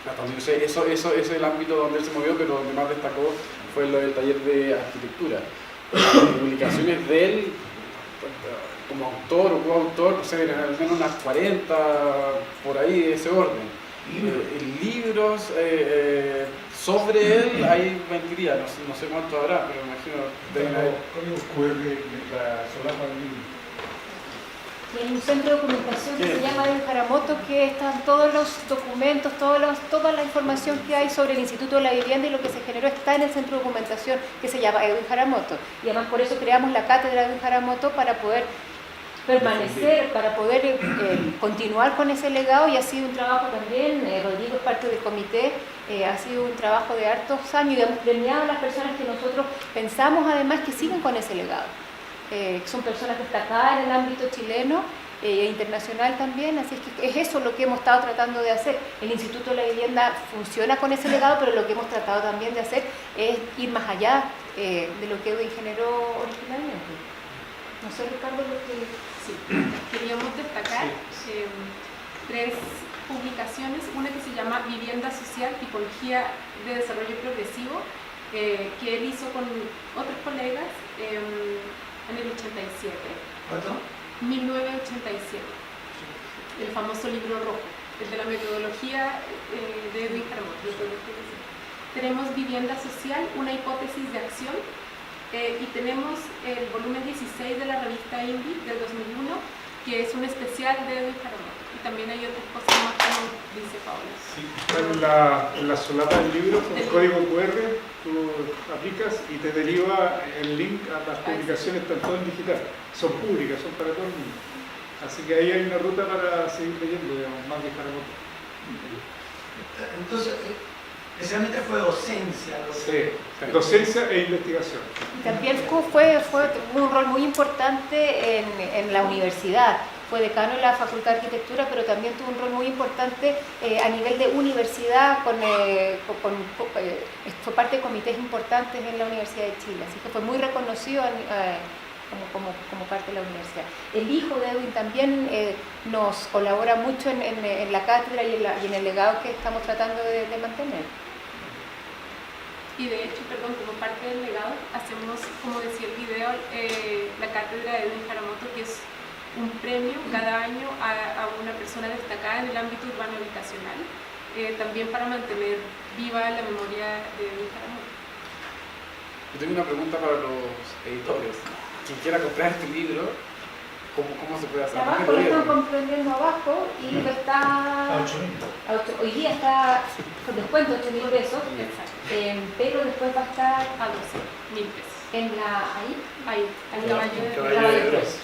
Hasta donde yo sé, eso es el ámbito donde él se movió, pero donde más destacó fue lo del taller de arquitectura. Las publicaciones de él, como autor o coautor, no sé, al menos unas 40 por ahí de ese orden. Libros sobre él, hay mentiría, no sé cuánto habrá, pero me imagino deben haber. ¿Cómo ocurre la solapa del libro? Y hay un centro de documentación que se llama Edwin Haramoto, que están todos los documentos, toda la información que hay sobre el Instituto de la Vivienda y lo que se generó está en el centro de documentación que se llama Edwin Haramoto. Y además por eso creamos la cátedra de Edwin Haramoto para poder permanecer, para poder continuar con ese legado, y ha sido un trabajo también, Rodrigo es parte del comité, ha sido un trabajo de hartos años y hemos premiado a las personas que nosotros pensamos además que siguen con ese legado. Son personas destacadas en el ámbito chileno e internacional también, así es que es eso lo que hemos estado tratando de hacer. El Instituto de la Vivienda funciona con ese legado, pero lo que hemos tratado también de hacer es ir más allá de lo que Edwin generó originalmente. No sé, Ricardo, lo que... Sí, queríamos destacar tres publicaciones, una que se llama Vivienda Social, Tipología de Desarrollo Progresivo, que él hizo con otros colegas en el 87. ¿Cuánto? 1987. El famoso libro rojo, el de la metodología de Edwin Haramoto. Tenemos Vivienda Social, una hipótesis de acción, y tenemos el volumen 16 de la revista INVI del 2001, que es un especial de Edwin Haramoto. Y también hay otras cosas más, como dice Paula. Sí, en la solapa del libro, con el código QR, tú aplicas y te deriva el link a las publicaciones, están todas en digital. Son públicas, son para todo el mundo. Así que ahí hay una ruta para seguir leyendo, digamos, más de Haramoto. Entonces, especialmente fue docencia. Sí, docencia e investigación. Y también tuvo un rol muy importante en la universidad. Fue decano en la Facultad de Arquitectura, pero también tuvo un rol muy importante a nivel de universidad, fue parte de comités importantes en la Universidad de Chile, así que fue muy reconocido como parte de la universidad. El hijo de Edwin también nos colabora mucho en la cátedra y en el legado que estamos tratando de mantener. Y de hecho, perdón, como parte del legado, hacemos, como decía el video, la cátedra de Edwin Haramoto, que es un premio cada año a una persona destacada en el ámbito urbano habitacional, también para mantener viva la memoria de Edwin Haramoto. Yo tengo una pregunta para los editores. Quien quiera comprar este libro, ¿cómo se puede hacer? Abajo lo están comprendiendo abajo y está... Hoy día está con descuento 8.000 pesos, pero después va a estar a 12.000 pesos. En la... Ahí, en Caballo de Dios.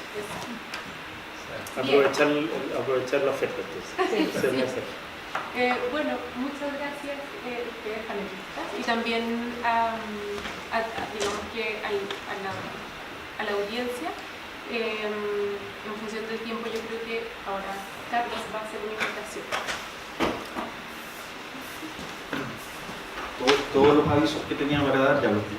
aprovechar la oferta entonces. Sí, sí. Bueno, muchas gracias ustedes panelistas y también digamos que a la audiencia. En función del tiempo yo creo que ahora Carlos va a hacer una invitación. Todos los avisos que tenía para dar ya los di.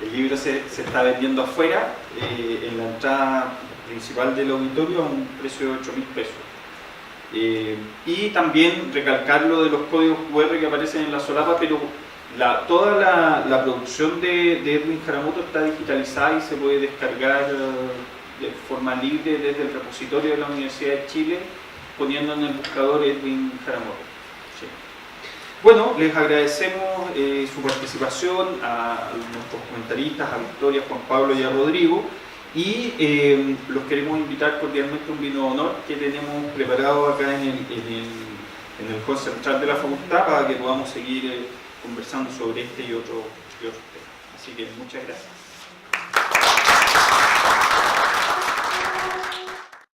El libro se está vendiendo afuera, en la entrada principal del auditorio, a un precio de 8.000 pesos. Y también recalcar lo de los códigos QR que aparecen en la solapa, pero toda la producción de Edwin Haramoto está digitalizada y se puede descargar de forma libre desde el repositorio de la Universidad de Chile, poniendo en el buscador Edwin Haramoto. Sí. Bueno, les agradecemos su participación a nuestros comentaristas, a Victoria, Juan Pablo y a Rodrigo, y los queremos invitar cordialmente a un vino de honor que tenemos preparado acá en el hall central de la facultad para que podamos seguir conversando sobre este y otro tema. Así que muchas gracias.